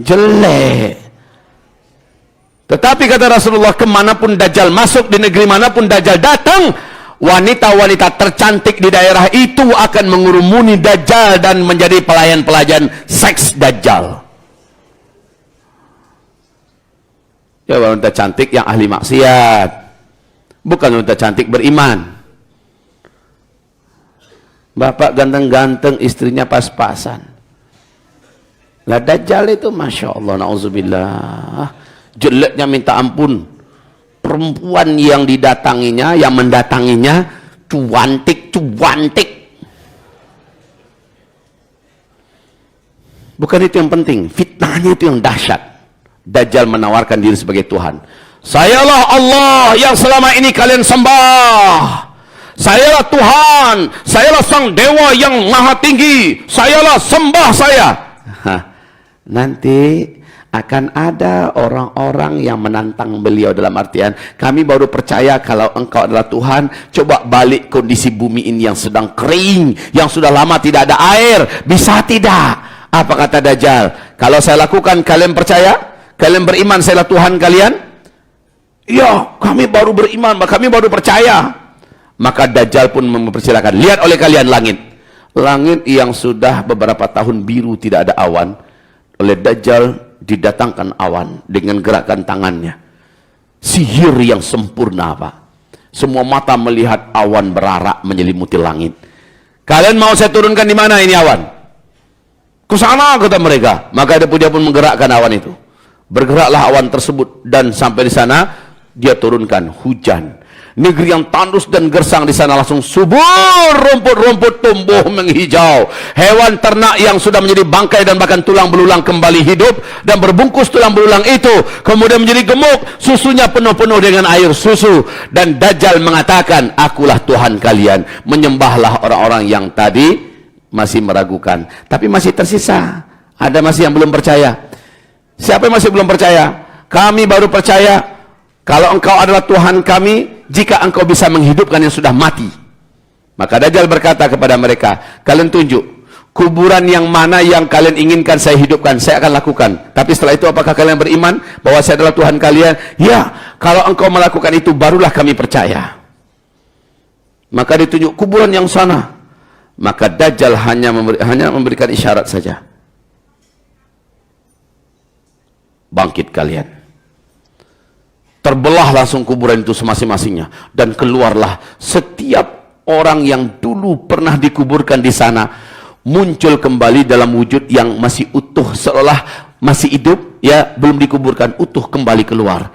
Jelek. Tetapi kata Rasulullah, kemanapun Dajjal masuk, di negeri manapun Dajjal datang, wanita-wanita tercantik di daerah itu akan mengurumuni Dajjal dan menjadi pelayan-pelayan seks Dajjal. Ya, wanita cantik yang ahli maksiat, bukan wanita cantik beriman. Bapak ganteng-ganteng, istrinya pas-pasan. Lah Dajjal itu Masya Allah, na'udzubillah, jeleknya minta ampun. Perempuan yang didatanginya, yang mendatanginya, cuantik. Bukan itu yang penting, fitnahnya itu yang dahsyat. Dajjal menawarkan diri sebagai Tuhan. Sayalah Allah yang selama ini kalian sembah. Sayalah Tuhan, sayalah sang dewa yang maha tinggi. Sayalah sembah saya. Nanti akan ada orang-orang yang menantang beliau, dalam artian, kami baru percaya kalau engkau adalah Tuhan. Coba balik kondisi bumi ini yang sedang kering, yang sudah lama tidak ada air, bisa tidak? Apa kata Dajjal? Kalau saya lakukan kalian percaya? Kalian beriman sayalah Tuhan kalian? Ya, kami baru beriman, kami baru percaya. Maka Dajjal pun mempersilakan, lihat oleh kalian langit. Langit yang sudah beberapa tahun biru tidak ada awan, oleh Dajjal didatangkan awan dengan gerakan tangannya. Sihir yang sempurna, Pak. Semua mata melihat awan berarak menyelimuti langit. Kalian mau saya turunkan di mana ini awan? Ke sana, kata mereka. Maka dia pun menggerakkan awan itu. Bergeraklah awan tersebut dan sampai di sana dia turunkan hujan. Negeri yang tandus dan gersang di sana langsung subur, rumput-rumput tumbuh menghijau. Hewan ternak yang sudah menjadi bangkai dan bahkan tulang belulang kembali hidup dan berbungkus tulang belulang itu kemudian menjadi gemuk, susunya penuh-penuh dengan air susu. Dan Dajjal mengatakan, akulah Tuhan kalian. Menyembahlah orang-orang yang tadi masih meragukan. Tapi masih tersisa, ada masih yang belum percaya. Siapa yang masih belum percaya? Kami baru percaya kalau engkau adalah Tuhan kami, jika engkau bisa menghidupkan yang sudah mati. Maka Dajjal berkata kepada mereka, kalian tunjuk kuburan yang mana yang kalian inginkan saya hidupkan, saya akan lakukan. Tapi setelah itu apakah kalian beriman bahwa saya adalah Tuhan kalian? Ya, kalau engkau melakukan itu barulah kami percaya. Maka ditunjuk kuburan yang sana. Maka Dajjal hanya memberikan isyarat saja. Bangkit kalian. Terbelah langsung kuburan itu semasing-masingnya, dan keluarlah setiap orang yang dulu pernah dikuburkan di sana, muncul kembali dalam wujud yang masih utuh, seolah masih hidup, ya belum dikuburkan, utuh kembali keluar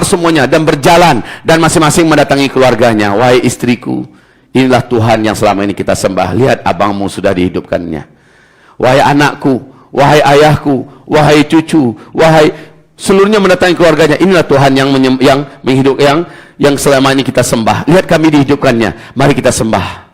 semuanya dan berjalan, dan masing-masing mendatangi keluarganya. Wahai istriku, inilah Tuhan yang selama ini kita sembah, lihat abangmu sudah dihidupkannya. Wahai anakku, wahai ayahku, wahai cucu, wahai seluruhnya mendatangi keluarganya, inilah Tuhan yang menghidup, yang selama ini kita sembah. Lihat kami dihidupkannya, mari kita sembah.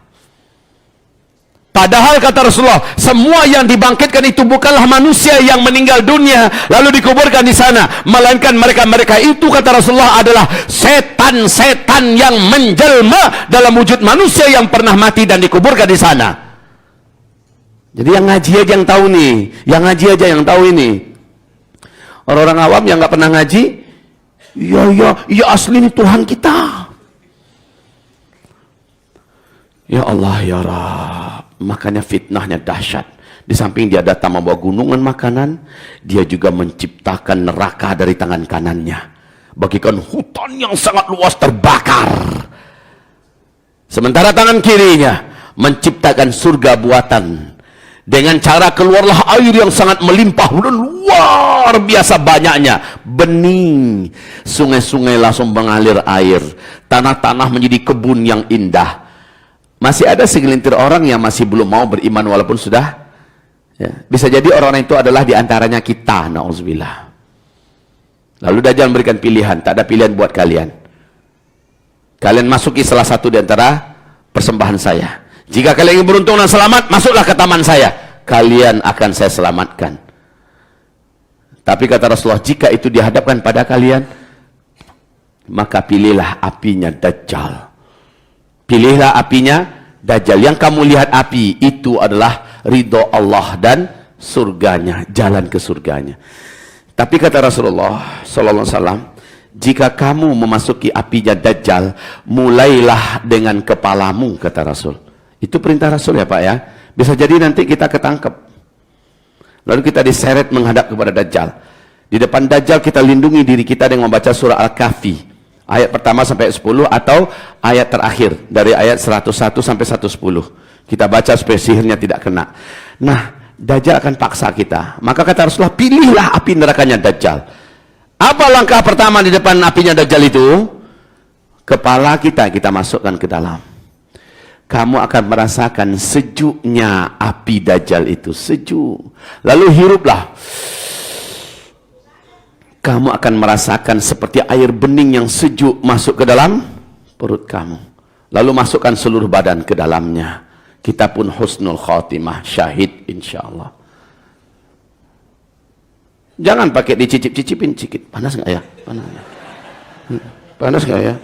Padahal kata Rasulullah, semua yang dibangkitkan itu bukanlah manusia yang meninggal dunia lalu dikuburkan di sana, melainkan mereka itu, kata Rasulullah, adalah setan-setan yang menjelma dalam wujud manusia yang pernah mati dan dikuburkan di sana. Jadi yang ngaji aja yang tahu nih, yang ngaji aja yang tahu ini. Orang-orang awam yang nggak pernah ngaji, ya asli ini Tuhan kita. Ya Allah, ya Rabb. Makanya fitnahnya dahsyat. Di samping dia datang membawa gunungan makanan, dia juga menciptakan neraka dari tangan kanannya. Bagikan hutan yang sangat luas terbakar. Sementara tangan kirinya menciptakan surga buatan. Dengan cara keluarlah air yang sangat melimpah dan luar biasa banyaknya, bening, sungai-sungai langsung mengalir air, tanah-tanah menjadi kebun yang indah. Masih ada segelintir orang yang masih belum mau beriman walaupun sudah, ya. Bisa jadi orang-orang itu adalah diantaranya kita, na'udzubillah. Lalu Dajjal memberikan pilihan, tak ada pilihan buat kalian. Kalian masuki salah satu di antara persembahan saya. Jika kalian ingin beruntung dan selamat, masuklah ke taman saya. Kalian akan saya selamatkan. Tapi kata Rasulullah, jika itu dihadapkan pada kalian, maka pilihlah apinya Dajjal. Pilihlah apinya Dajjal. Yang kamu lihat api, itu adalah ridho Allah dan surganya, jalan ke surganya. Tapi kata Rasulullah sallallahu alaihi wasallam, jika kamu memasuki apinya Dajjal, mulailah dengan kepalamu, kata Rasul. Itu perintah Rasul ya Pak ya. Bisa jadi nanti kita ketangkep, lalu kita diseret menghadap kepada Dajjal. Di depan Dajjal kita lindungi diri kita dengan membaca surah Al-Kahfi, ayat pertama sampai 10, atau ayat terakhir dari ayat 101 sampai 110. Kita baca supaya sihirnya tidak kena. Nah, Dajjal akan paksa kita. Maka kata Rasulullah, pilihlah api nerakanya Dajjal. Apa langkah pertama di depan apinya Dajjal itu? Kepala kita masukkan ke dalam. Kamu akan merasakan sejuknya api Dajjal itu, sejuk. Lalu hiruplah. Kamu akan merasakan seperti air bening yang sejuk masuk ke dalam perut kamu. Lalu masukkan seluruh badan ke dalamnya. Kita pun husnul khatimah, syahid insyaallah. Jangan pakai dicicip-cicipin sedikit. Panas nggak ya? Panas nggak ya?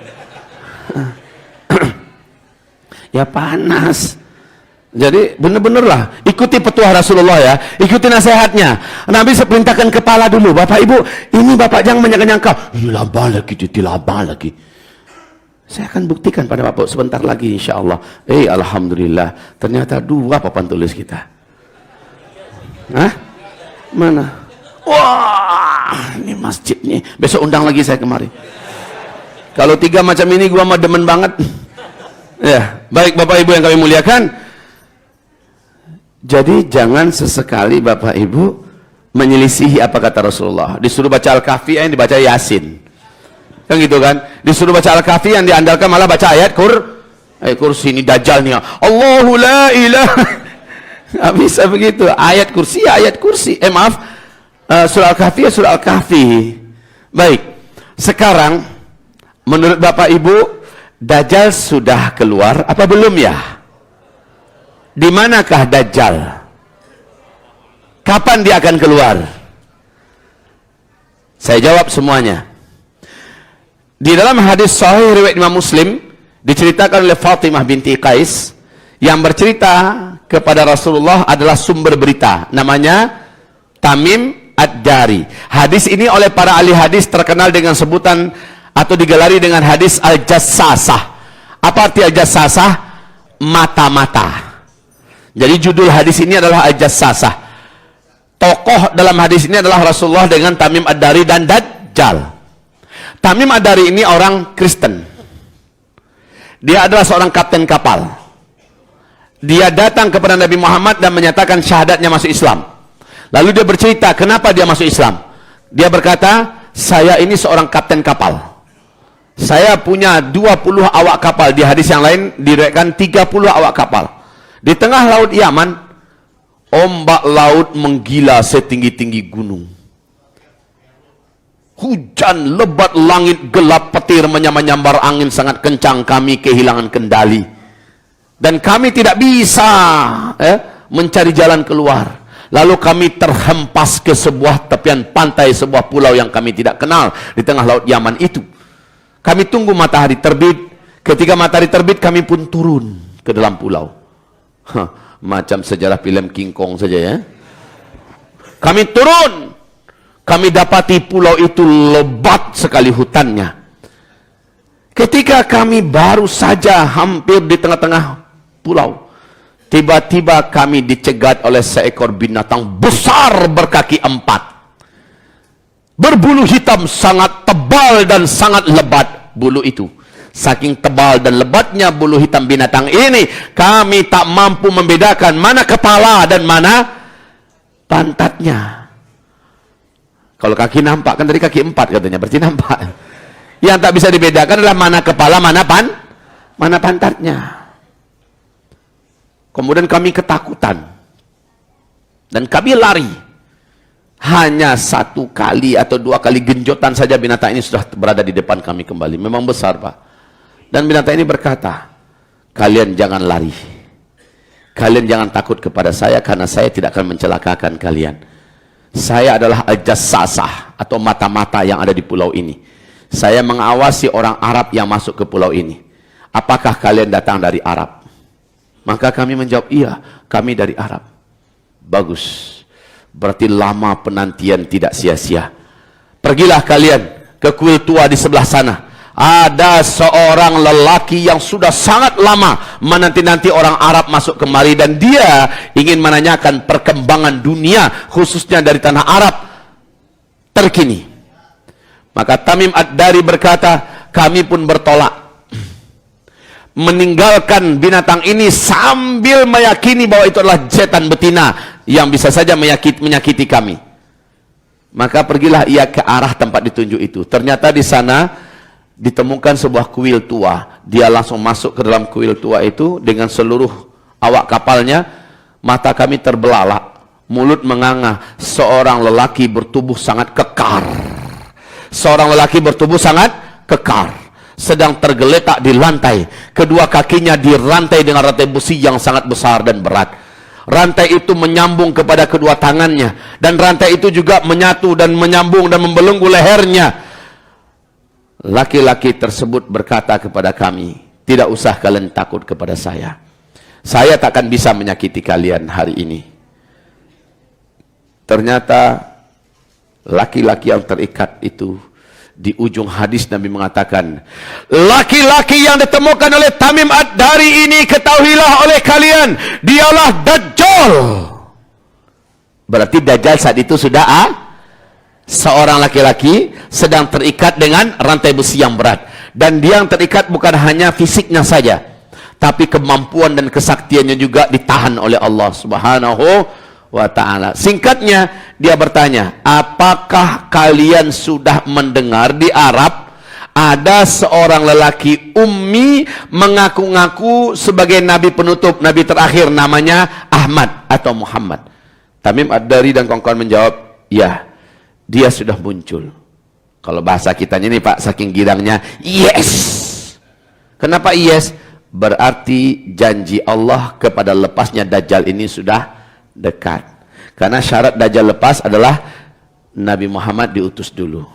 Ya panas. Jadi benar-benar lah, ikuti petuah Rasulullah ya, ikuti nasihatnya. Nabi seperintahkan kepala dulu. Bapak Ibu, ini Bapak jangan menyangka-nyangka, ini laba lagi, Saya akan buktikan pada Bapak sebentar lagi insya Allah. Alhamdulillah, ternyata 2 papan tulis kita. Hah? Mana? Wah, ini masjid nih. Besok undang lagi saya kemari. Kalau 3 macam ini gua mah demen banget. Ya, baik Bapak Ibu yang kami muliakan. Jadi jangan sesekali Bapak Ibu menyelisihi apa kata Rasulullah. Disuruh baca Al-Kahfi, yang dibaca Yasin. Kan gitu kan? Disuruh baca Al-Kahfi, yang diandalkan malah baca ayat kursi. Ini Dajjal nih. Allahu la ilaha. Nggak bisa begitu. Ayat kursi. Maaf. Surah Al-Kahfi, surah Al-Kahfi. Baik. Sekarang, menurut Bapak Ibu, Dajjal sudah keluar apa belum ya? Di manakah Dajjal? Kapan dia akan keluar? Saya jawab semuanya. Di dalam hadis sahih riwayat Imam Muslim diceritakan oleh Fatimah binti Qais yang bercerita kepada Rasulullah adalah sumber berita, namanya Tamim Ad-Dari. Hadis ini oleh para ahli hadis terkenal dengan sebutan atau digelari dengan hadis Al-Jassasah. Apa arti Al-Jassasah? Mata-mata. Jadi judul hadis ini adalah Al-Jassasah. Tokoh dalam hadis ini adalah Rasulullah dengan Tamim Ad-Dari dan Dajjal. Tamim Ad-Dari ini orang Kristen. Dia adalah seorang kapten kapal. Dia datang kepada Nabi Muhammad dan menyatakan syahadatnya masuk Islam. Lalu dia bercerita kenapa dia masuk Islam. Dia berkata, saya ini seorang kapten kapal. Saya punya 20 awak kapal. Di hadis yang lain diriwayatkan 30 awak kapal. Di tengah laut Yaman, ombak laut menggila setinggi-tinggi gunung. Hujan lebat, langit gelap, petir menyambar angin sangat kencang, kami kehilangan kendali. Dan kami tidak bisa mencari jalan keluar. Lalu kami terhempas ke sebuah tepian pantai, sebuah pulau yang kami tidak kenal di tengah laut Yaman itu. Kami tunggu matahari terbit. Ketika matahari terbit, kami pun turun ke dalam pulau. Macam sejarah film King Kong saja ya. Kami turun. Kami dapati pulau itu lebat sekali hutannya. Ketika kami baru saja hampir di tengah-tengah pulau, tiba-tiba kami dicegat oleh seekor binatang besar berkaki 4. Berbulu hitam sangat tebal dan sangat lebat bulu itu. Saking tebal dan lebatnya bulu hitam binatang ini, kami tak mampu membedakan mana kepala dan mana pantatnya. Kalau kaki nampak, kan tadi kaki 4 katanya, berarti nampak. Yang tak bisa dibedakan adalah mana kepala, mana pantatnya. Kemudian kami ketakutan. Dan kami lari. Hanya 1 kali atau 2 kali genjotan saja binatang ini sudah berada di depan kami kembali. Memang besar, Pak. Dan binatang ini berkata, kalian jangan lari. Kalian jangan takut kepada saya, karena saya tidak akan mencelakakan kalian. Saya adalah Al-Jassasah atau mata-mata yang ada di pulau ini. Saya mengawasi orang Arab yang masuk ke pulau ini. Apakah kalian datang dari Arab? Maka kami menjawab, iya, kami dari Arab. Bagus. Berarti lama penantian tidak sia-sia. Pergilah kalian ke kuil tua di sebelah sana. Ada seorang lelaki yang sudah sangat lama menanti-nanti orang Arab masuk kemari, dan dia ingin menanyakan perkembangan dunia khususnya dari tanah Arab terkini. Maka Tamim Ad-Dari berkata, kami pun bertolak meninggalkan binatang ini sambil meyakini bahwa itu adalah setan betina yang bisa saja menyakiti kami. Maka pergilah ia ke arah tempat ditunjuk itu. Ternyata di sana ditemukan sebuah kuil tua. Dia langsung masuk ke dalam kuil tua itu dengan seluruh awak kapalnya. Mata kami terbelalak, mulut menganga. Seorang lelaki bertubuh sangat kekar. Seorang lelaki bertubuh sangat kekar, sedang tergeletak di lantai. Kedua kakinya dirantai dengan rantai besi yang sangat besar dan berat. Rantai itu menyambung kepada kedua tangannya, dan rantai itu juga menyatu dan menyambung dan membelenggu lehernya. Laki-laki tersebut berkata kepada kami, tidak usah kalian takut kepada saya. Saya takkan bisa menyakiti kalian hari ini. Ternyata laki-laki yang terikat itu Di ujung hadis Nabi mengatakan, laki-laki yang ditemukan oleh Tamim Ad-Dari ini, ketahuilah oleh kalian, dialah Dajjal. Berarti Dajjal saat itu sudah seorang laki-laki sedang terikat dengan rantai besi yang berat. Dan dia yang terikat bukan hanya fisiknya saja, tapi kemampuan dan kesaktiannya juga ditahan oleh Allah Subhanahu wa ta'ala. Singkatnya, dia bertanya, apakah kalian sudah mendengar di Arab ada seorang lelaki ummi mengaku-ngaku sebagai nabi penutup, nabi terakhir, namanya Ahmad atau Muhammad? Tamim Ad-Dari dan kawan-kawan menjawab, ya, dia sudah muncul. Kalau bahasa kitanya nih Pak, saking girangnya, yes. Kenapa yes? Berarti janji Allah kepada lepasnya Dajjal ini sudah dekat. Karena syarat Dajjal lepas adalah Nabi Muhammad diutus dulu.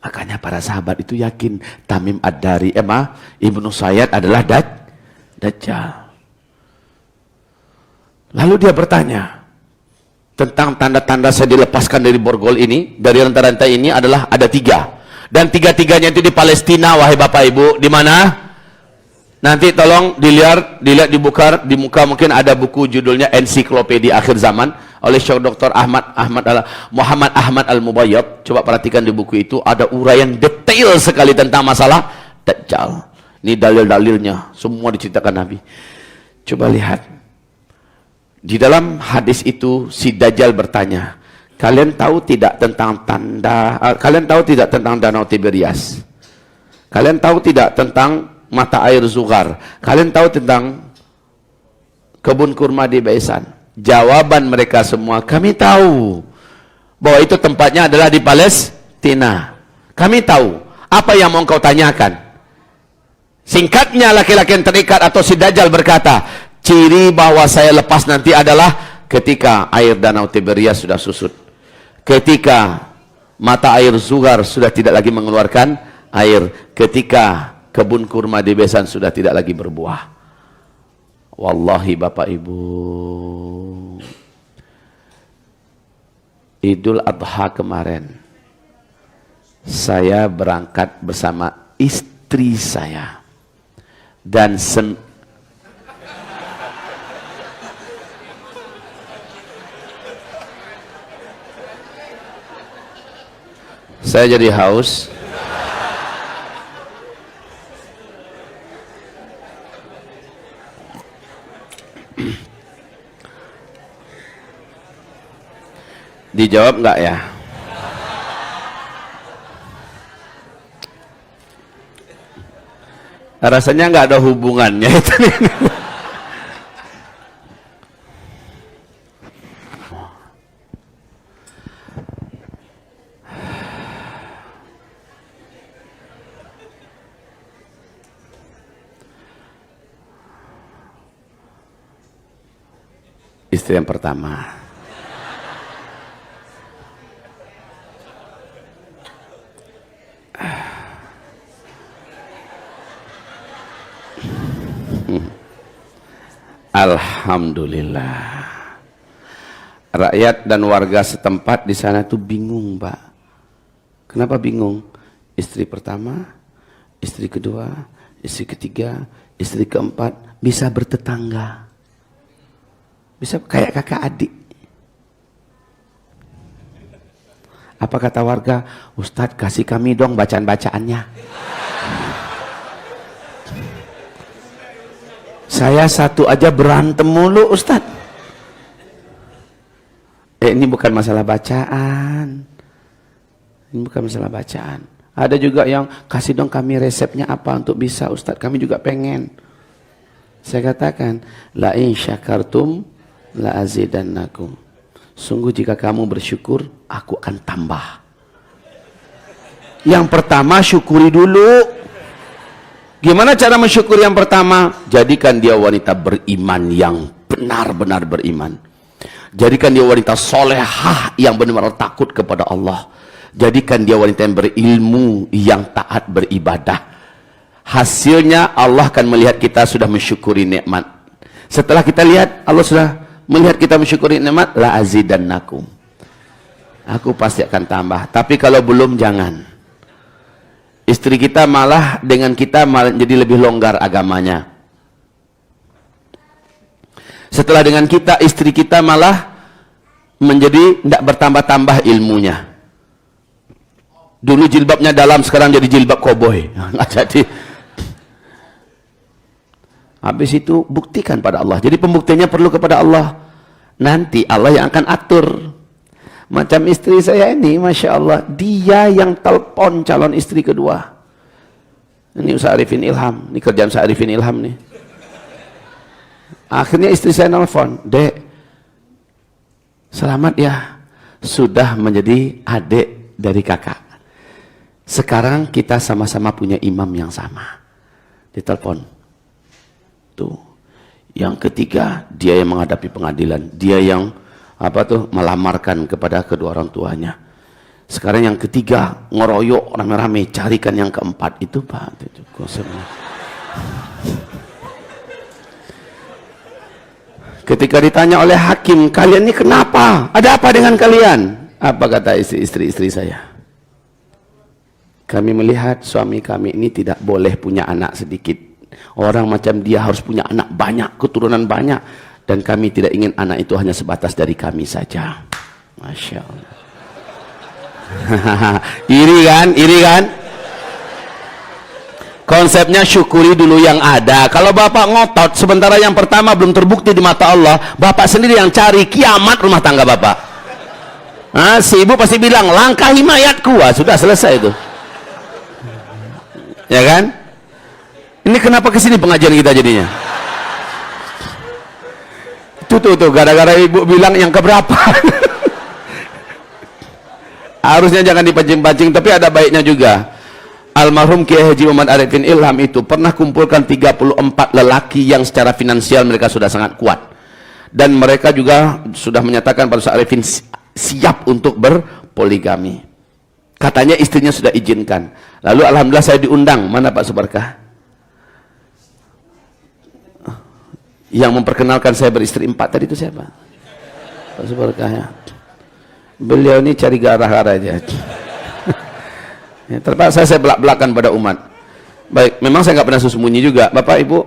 Makanya para sahabat itu yakin Tamim Ad-Dari, Ibnu Sayyad adalah Dajjal. Lalu dia bertanya tentang tanda-tanda saya dilepaskan dari borgol ini, dari rantai-rantai ini adalah ada 3. Dan 3-tiganya itu di Palestina, wahai Bapak Ibu. Di mana? Nanti tolong dilihat dibuka di muka, mungkin ada buku judulnya Ensiklopedia Akhir Zaman oleh Syekh Dr. Muhammad Ahmad Al-Mubayyad. Coba perhatikan di buku itu, ada uraian detail sekali tentang masalah Dajjal. Ini dalil-dalilnya, semua diceritakan Nabi. Coba lihat. Di dalam hadis itu si Dajjal bertanya, kalian tahu tidak tentang kalian tahu tidak tentang Danau Tiberias? Kalian tahu tidak tentang mata air Zuhar? Kalian tahu tentang kebun kurma di Baisan? Jawaban mereka semua, kami tahu bahwa itu tempatnya adalah di Palestina. Kami tahu. Apa yang mau kau tanyakan? Singkatnya, laki-laki yang terikat atau si Dajjal berkata, ciri bahwa saya lepas nanti adalah ketika air Danau Tiberias sudah susut, ketika mata air Zuhar sudah tidak lagi mengeluarkan air, ketika kebun kurma di Besan sudah tidak lagi berbuah. Wallahi Bapak Ibu, Idul Adha kemarin saya berangkat bersama istri saya dan saya jadi haus. Dijawab enggak ya? Rasanya enggak ada hubungannya itu. Istri yang pertama. Alhamdulillah. Rakyat dan warga setempat di sana tuh bingung, Pak. Kenapa bingung? Istri pertama, istri kedua, istri ketiga, istri keempat bisa bertetangga. Bisa kayak kakak adik. Apa kata warga? Ustadz, kasih kami dong bacaan-bacaannya. Saya satu aja berantem mulu, Ustadz. Ini bukan masalah bacaan. Ini bukan masalah bacaan. Ada juga yang kasih dong kami resepnya apa untuk bisa, Ustadz. Kami juga pengen. Saya katakan, la in syakartum la azidannakum. Sungguh jika kamu bersyukur, aku akan tambah. Yang pertama syukuri dulu. Gimana cara mensyukur yang pertama? Jadikan dia wanita beriman yang benar-benar beriman. Jadikan dia wanita solehah yang benar-benar takut kepada Allah. Jadikan dia wanita yang berilmu, yang taat beribadah. Hasilnya Allah akan melihat kita sudah mensyukuri nikmat. Setelah kita lihat Allah sudah melihat kita mensyukuri nikmat, la azidannakum. aku pasti akan tambah. Tapi kalau belum, jangan. Istri kita malah dengan kita malah jadi lebih longgar agamanya. Setelah dengan kita, istri kita malah menjadi tidak bertambah-tambah ilmunya. Dulu jilbabnya dalam, sekarang jadi jilbab koboi. Nggak jadi. Habis itu buktikan pada Allah. Jadi pembuktiannya perlu kepada Allah. Nanti Allah yang akan atur. Macam istri saya ini, Masya Allah, dia yang telepon calon istri kedua. Ini Ustaz Arifin Ilham. Ini kerjaan Ustaz Arifin Ilham nih. Akhirnya istri saya nelfon, Dek, selamat ya, sudah menjadi adik dari kakak. Sekarang kita sama-sama punya imam yang sama. Ditelepon. Tuh. Yang ketiga, dia yang menghadapi pengadilan. Dia yang melamarkan kepada kedua orang tuanya. Sekarang yang ketiga, ngeroyok rame-rame, carikan yang keempat. Itu Pak. Itu konsepnya. Ketika ditanya oleh hakim, kalian ini kenapa? Ada apa dengan kalian? Apa kata istri saya? Kami melihat suami kami ini tidak boleh punya anak sedikit. Orang macam dia harus punya anak banyak, keturunan banyak. Dan kami tidak ingin anak itu hanya sebatas dari kami saja. Masya Allah. Iri kan? Konsepnya syukuri dulu yang ada. Kalau bapak ngotot, sementara yang pertama belum terbukti di mata Allah, bapak sendiri yang cari kiamat rumah tangga bapak. Nah, si ibu pasti bilang, langkahi mayatku. Wah, sudah selesai itu. Ya kan? Ini kenapa kesini pengajian kita jadinya? Tuh, gara-gara ibu bilang yang keberapa. Harusnya jangan dipancing-pancing, tapi ada baiknya juga. Almarhum Kiai Haji Muhammad Arifin Ilham itu pernah kumpulkan 34 lelaki yang secara finansial mereka sudah sangat kuat. Dan mereka juga sudah menyatakan pada Ustaz Arifin siap untuk berpoligami. Katanya istrinya sudah izinkan. Lalu alhamdulillah saya diundang. Mana Pak Subarkah? Yang memperkenalkan saya beristri 4 tadi itu siapa? Pak Subarkah ya. Beliau ini cari garah-garah aja. Ya, terpaksa saya belak-belakan pada umat. Baik, memang saya nggak pernah sembunyi juga. Bapak Ibu,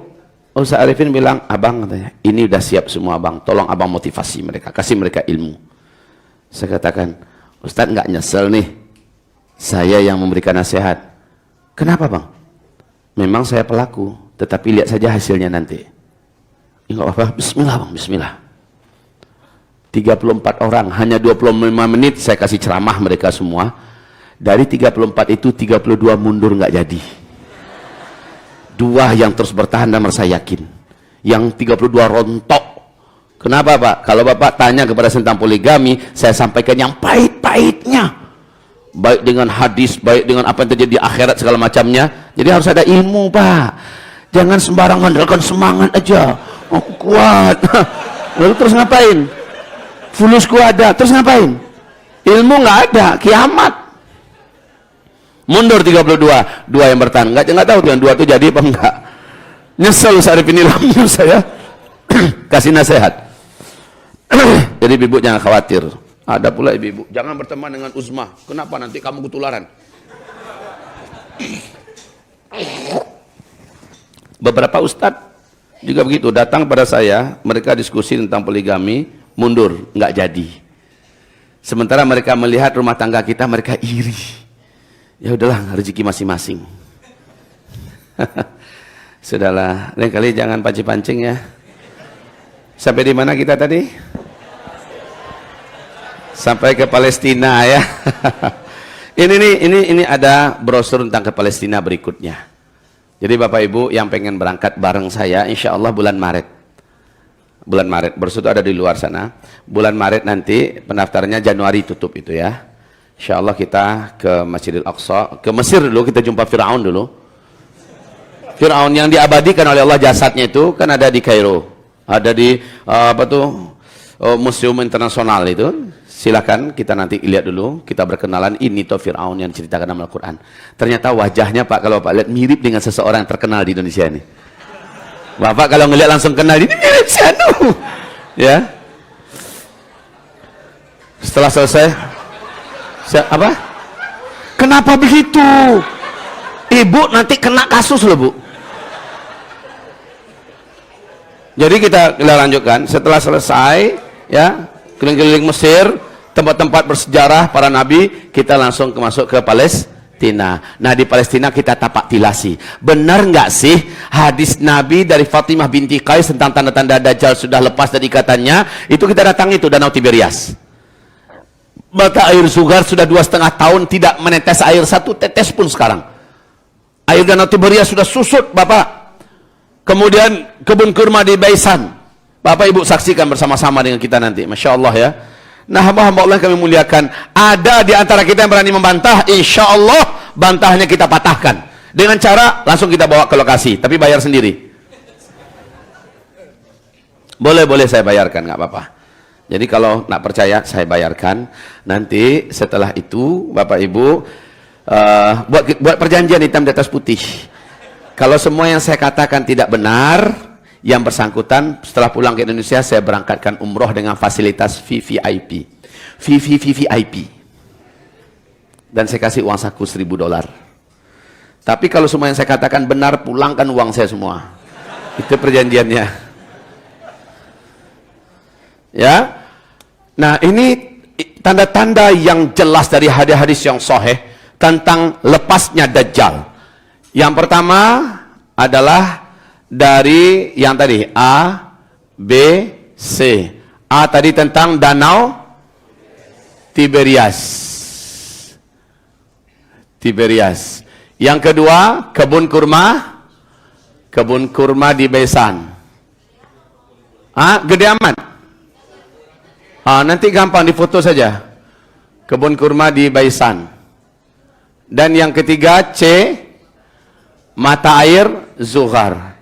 Ustaz Arifin bilang, abang katanya, ini udah siap semua abang. Tolong abang motivasi mereka, kasih mereka ilmu. Saya katakan, Ustaz nggak nyesel nih. Saya yang memberikan nasihat. Kenapa bang? Memang saya pelaku, tetapi lihat saja hasilnya nanti. Enggak apa-apa, bismillah bang, bismillah. 34 orang, hanya 25 menit saya kasih ceramah mereka semua. Dari 34 itu 32 mundur nggak jadi. 2 yang terus bertahan dan merasa yakin. Yang 32 rontok. Kenapa Pak? Kalau Bapak tanya kepada tentang poligami, saya sampaikan yang pahit-pahitnya. Baik dengan hadis, baik dengan apa yang terjadi di akhirat segala macamnya. Jadi harus ada ilmu Pak. Jangan sembarang mengandalkan semangat aja. Aku kuat. Lalu terus ngapain? Fulusku ada, terus ngapain? Ilmu nggak ada, kiamat. Mundur 32, 2 yang bertahan. Nggak tahu tuh yang 2 itu jadi apa enggak. Nyesel Ustaz Arifin Ilham saya kasih nasihat. Jadi ibu jangan khawatir. Ada pula ibu-ibu, jangan berteman dengan Uzma. Kenapa nanti kamu ketularan? Beberapa ustadz juga begitu, datang pada saya, mereka diskusi tentang poligami, mundur, nggak jadi. Sementara mereka melihat rumah tangga kita, mereka iri. Ya udahlah, rezeki masing-masing. Sudahlah, lain kali jangan pancing-pancing ya. Sampai di mana kita tadi? Sampai ke Palestina ya. Ini ada brosur tentang ke Palestina berikutnya. Jadi Bapak Ibu yang pengen berangkat bareng saya, insya Allah bulan Maret. Bulan Maret, brosur itu ada di luar sana. Bulan Maret nanti pendaftarannya Januari tutup itu ya. Insya Allah kita ke Masjidil Aqsa, ke Mesir dulu, kita jumpa Fir'aun dulu. Fir'aun yang diabadikan oleh Allah jasadnya itu kan ada di Kairo, ada di Museum Internasional itu. Silakan kita nanti lihat dulu, kita berkenalan. Ini toh Fir'aun yang diceritakan dalam Al-Quran. Ternyata wajahnya Pak, kalau Bapak lihat mirip dengan seseorang yang terkenal di Indonesia ini. Bapak kalau ngelihat langsung kenal, ini mirip si Anu. Ya. Setelah selesai, Apa? Kenapa begitu? Ibu nanti kena kasus loh, Bu. Jadi kita lanjutkan. Setelah selesai, ya, keliling-keliling Mesir, tempat-tempat bersejarah para nabi, kita langsung masuk ke Palestina. Nah, di Palestina kita tapak tilasi. Benar nggak sih hadis Nabi dari Fatimah binti Qais tentang tanda-tanda Dajjal sudah lepas dari ikatannya? Itu kita datang itu Danau Tiberias. Mata air Sugar sudah 2,5 tahun tidak menetes air satu tetes pun sekarang. Air Danau Tiberias sudah susut, Bapak. Kemudian kebun kurma di Baisan. Bapak Ibu saksikan bersama-sama dengan kita nanti. Masya Allah ya. Nah, hamba-hamba Allah yang kami muliakan, ada di antara kita yang berani membantah, insya Allah bantahnya kita patahkan. Dengan cara langsung kita bawa ke lokasi, tapi bayar sendiri. Boleh saya bayarkan, nggak apa-apa. Jadi kalau nggak percaya, saya bayarkan. Nanti setelah itu, Bapak Ibu, buat perjanjian hitam di atas putih. Kalau semua yang saya katakan tidak benar, yang bersangkutan setelah pulang ke Indonesia saya berangkatkan umroh dengan fasilitas VVIP. VVIP. Dan saya kasih uang saku $1.000. Tapi kalau semua yang saya katakan benar, pulangkan uang saya semua. Itu perjanjiannya. Ya. Nah, ini tanda-tanda yang jelas dari hadis-hadis yang sahih tentang lepasnya Dajjal. Yang pertama adalah dari yang tadi A, B, C. A tadi tentang Danau Tiberias. Yang kedua, kebun kurma di Baisan. Gede amat. Nanti gampang difoto saja. Kebun kurma di Baisan. Dan yang ketiga, C, mata air Zuhar.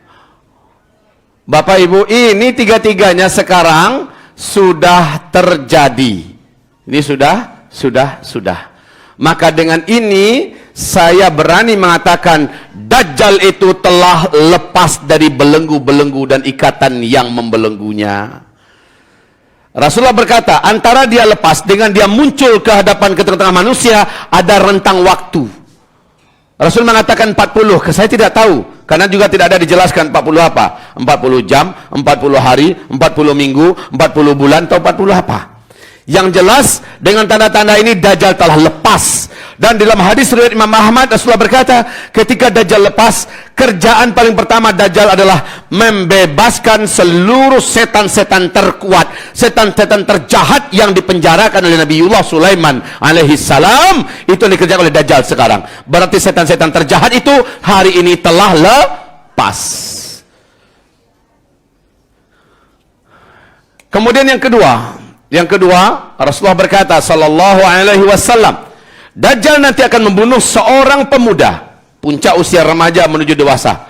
Bapak Ibu, ini tiga-tiganya sekarang sudah terjadi. Ini sudah. Maka dengan ini saya berani mengatakan Dajjal itu telah lepas dari belenggu-belenggu dan ikatan yang membelenggunya. Rasulullah berkata, antara dia lepas dengan dia muncul ke hadapan ke tengah-tengah manusia ada rentang waktu. Rasul mengatakan 40, saya tidak tahu, karena juga tidak ada dijelaskan 40 apa, 40 jam, 40 hari, 40 minggu, 40 bulan, atau 40 apa. Yang jelas, dengan tanda-tanda ini Dajjal telah lepas. Dan dalam hadis riwayat Imam Ahmad, Rasulullah berkata, ketika Dajjal lepas, kerjaan paling pertama Dajjal adalah membebaskan seluruh setan-setan terkuat, setan-setan terjahat yang dipenjarakan oleh Nabiullah Sulaiman alaihi salam. Itu yang dikerjakan oleh Dajjal sekarang. Berarti setan-setan terjahat itu hari ini telah lepas. Kemudian yang kedua, Rasulullah berkata sallallahu alaihi wasallam, Dajjal nanti akan membunuh seorang pemuda, puncak usia remaja menuju dewasa.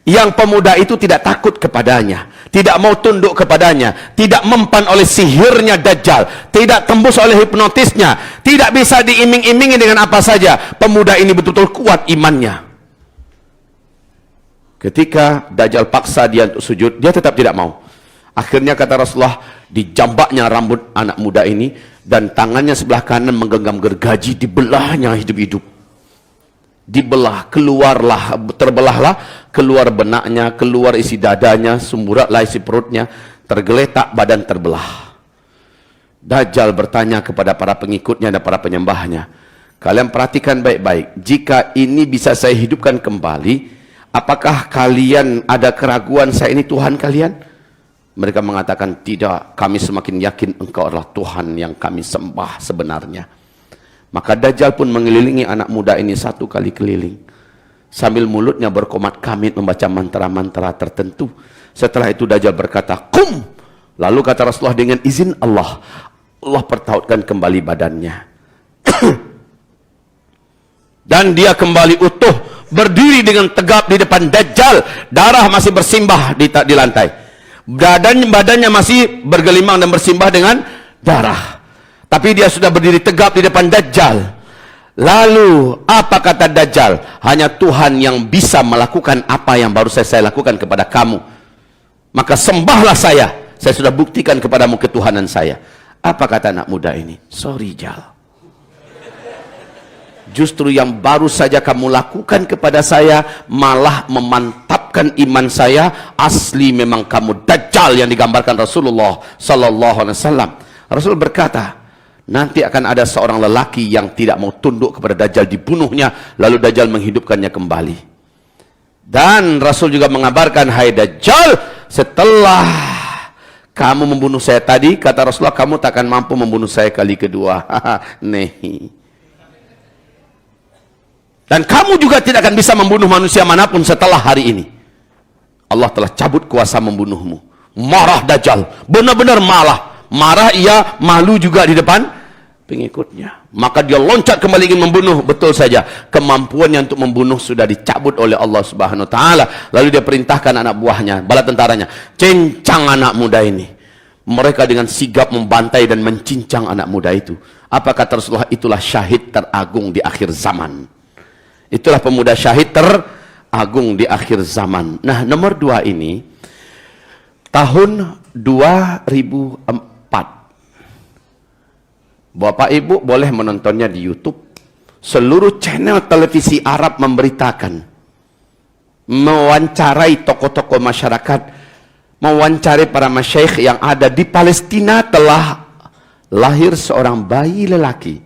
Yang pemuda itu tidak takut kepadanya, tidak mau tunduk kepadanya, tidak mempan oleh sihirnya Dajjal, tidak tembus oleh hipnotisnya, tidak bisa diiming-imingi dengan apa saja. Pemuda ini betul-betul kuat imannya. Ketika Dajjal paksa dia untuk sujud, dia tetap tidak mau. Akhirnya kata Rasulullah, dijambaknya rambut anak muda ini dan tangannya sebelah kanan menggenggam gergaji, dibelahnya hidup-hidup. Dibelah, terbelahlah, keluar benaknya, keluar isi dadanya, sumburatlah isi perutnya, tergeletak badan terbelah. Dajjal bertanya kepada para pengikutnya dan para penyembahnya, kalian perhatikan baik-baik, jika ini bisa saya hidupkan kembali, apakah kalian ada keraguan saya ini Tuhan kalian? Mereka mengatakan, tidak, kami semakin yakin engkau adalah Tuhan yang kami sembah sebenarnya. Maka Dajjal pun mengelilingi anak muda ini satu kali keliling. Sambil mulutnya berkomat kamit membaca mantra-mantra tertentu. Setelah itu Dajjal berkata, "Qum!" Lalu kata Rasulullah, dengan izin Allah, Allah pertautkan kembali badannya. Dan dia kembali utuh, berdiri dengan tegap di depan Dajjal. Darah masih bersimbah di lantai. Badannya masih bergelimang dan bersimbah dengan darah. Tapi dia sudah berdiri tegap di depan Dajjal. Lalu apa kata Dajjal? Hanya Tuhan yang bisa melakukan apa yang baru saya lakukan kepada kamu. Maka sembahlah saya sudah buktikan kepadamu ketuhanan saya. Apa kata anak muda ini? Sorry Jal, Justru yang baru saja kamu lakukan kepada saya malah memantapkan iman saya. Asli memang kamu Dajjal yang digambarkan Rasulullah sallallahu alaihi wasallam. Rasul berkata, nanti akan ada seorang lelaki yang tidak mau tunduk kepada Dajjal, dibunuhnya, lalu Dajjal menghidupkannya kembali. Dan Rasul juga mengabarkan, hai Dajjal, setelah kamu membunuh saya tadi, kata Rasulullah, kamu tak akan mampu membunuh saya kali kedua. Nih. Dan kamu juga tidak akan bisa membunuh manusia manapun setelah hari ini. Allah telah cabut kuasa membunuhmu. Marah Dajjal, benar-benar marah ia, malu juga di depan pengikutnya. Maka dia loncat kembali ingin membunuh. Betul saja, kemampuannya untuk membunuh sudah dicabut oleh Allah Subhanahu wa taala. Lalu dia perintahkan anak buahnya, bala tentaranya, cincang anak muda ini. Mereka dengan sigap membantai dan mencincang anak muda itu. Apa kata Rasulullah? Itulah syahid teragung di akhir zaman. Itulah pemuda syahid teragung di akhir zaman. Nah, nomor 2 ini tahun 2004. Bapak Ibu boleh menontonnya di YouTube. Seluruh channel televisi Arab memberitakan, mewawancarai tokoh-tokoh masyarakat, mewawancarai para masyaikh yang ada di Palestina. Telah lahir seorang bayi lelaki.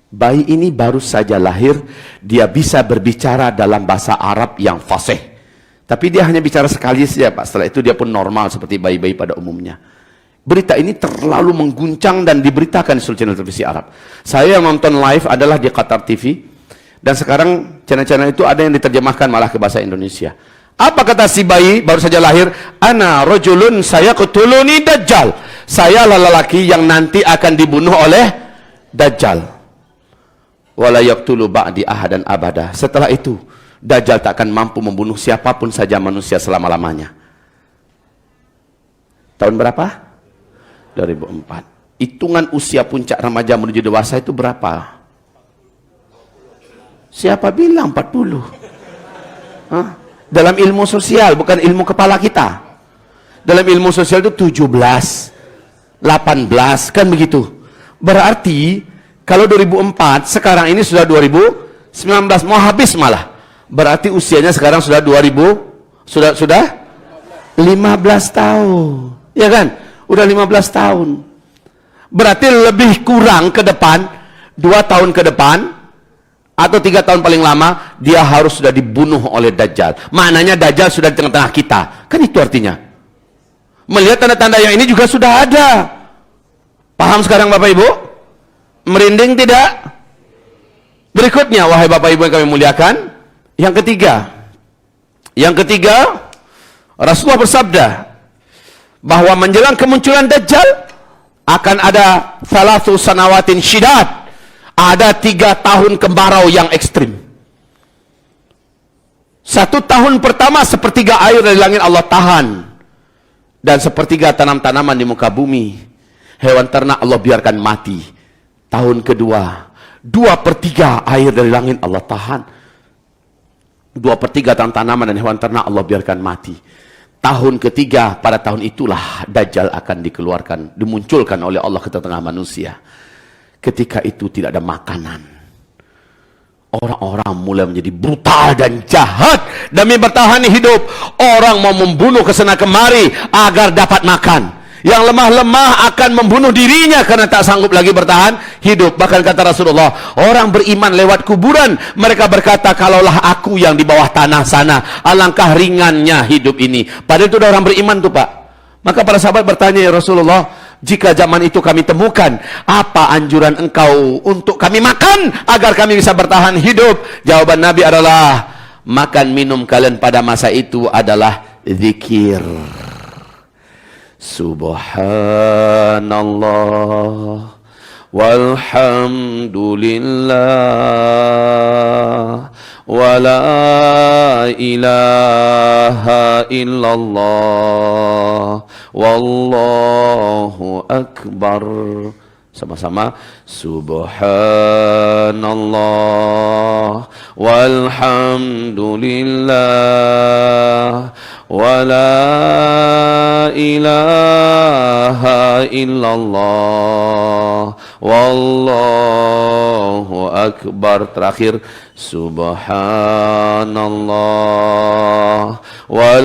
Bayi ini baru saja lahir, dia bisa berbicara dalam bahasa Arab yang fasih. Tapi dia hanya bicara sekali saja, Pak. Setelah itu dia pun normal seperti bayi-bayi pada umumnya. Berita ini terlalu mengguncang dan diberitakan di seluruh channel televisi Arab. Saya yang nonton live adalah di Qatar TV. Dan sekarang channel-channel itu ada yang diterjemahkan malah ke bahasa Indonesia. Apa kata si bayi baru saja lahir? Ana rajulun sayaqtuluni Dajjal. Saya adalah lelaki yang nanti akan dibunuh oleh Dajjal. Wala yaqtulu ba'di ahadan abada. Setelah itu Dajjal tak akan mampu membunuh siapapun saja manusia selama-lamanya. Tahun berapa? 2004. Hitungan usia puncak remaja menuju dewasa itu berapa? Siapa bilang 40? Hah? Dalam ilmu sosial, bukan ilmu kepala kita. Dalam ilmu sosial itu 17, 18, kan begitu. Berarti kalau 2004, sekarang ini sudah 2019, mau habis malah. Berarti usianya sekarang sudah sudah 15 tahun. Ya kan? Udah 15 tahun. Berarti lebih kurang ke depan, 2 tahun ke depan, atau 3 tahun paling lama, dia harus sudah dibunuh oleh Dajjal. Maknanya Dajjal sudah di tengah-tengah kita. Kan itu artinya. Melihat tanda-tanda yang ini juga sudah ada. Paham sekarang Bapak Ibu? Merinding tidak? Berikutnya, wahai Bapak Ibu yang kami muliakan, yang ketiga, Rasulullah bersabda bahwa menjelang kemunculan Dajjal akan ada thalathu sanawatin syidad, ada 3 tahun kemarau yang ekstrim. 1 tahun pertama sepertiga air dari langit Allah tahan, dan sepertiga tanam-tanaman di muka bumi, hewan ternak Allah biarkan mati. Tahun kedua, 2/3 air dari langit Allah tahan, 2/3 tanaman dan hewan ternak Allah biarkan mati. Tahun ketiga, pada tahun itulah Dajjal akan dikeluarkan, dimunculkan oleh Allah ke tengah manusia. Ketika itu tidak ada makanan. Orang-orang mulai menjadi brutal dan jahat demi bertahan hidup. Orang mau membunuh kesana kemari agar dapat makan. Yang lemah-lemah akan membunuh dirinya karena tak sanggup lagi bertahan hidup. Bahkan kata Rasulullah, orang beriman lewat kuburan, mereka berkata, kalaulah aku yang di bawah tanah sana, alangkah ringannya hidup ini. Padahal itu ada orang beriman tuh Pak. Maka para sahabat bertanya, ya Rasulullah, jika zaman itu kami temukan, apa anjuran engkau untuk kami makan agar kami bisa bertahan hidup? Jawaban Nabi adalah, makan minum kalian pada masa itu adalah zikir. Subhanallah walhamdulillah wa la ilaha illallah wallahu akbar. Sama-sama, subhanallah walhamdulillah wa la ilaha ilaha illallah wallahu akbar. Terakhir subhanallah wal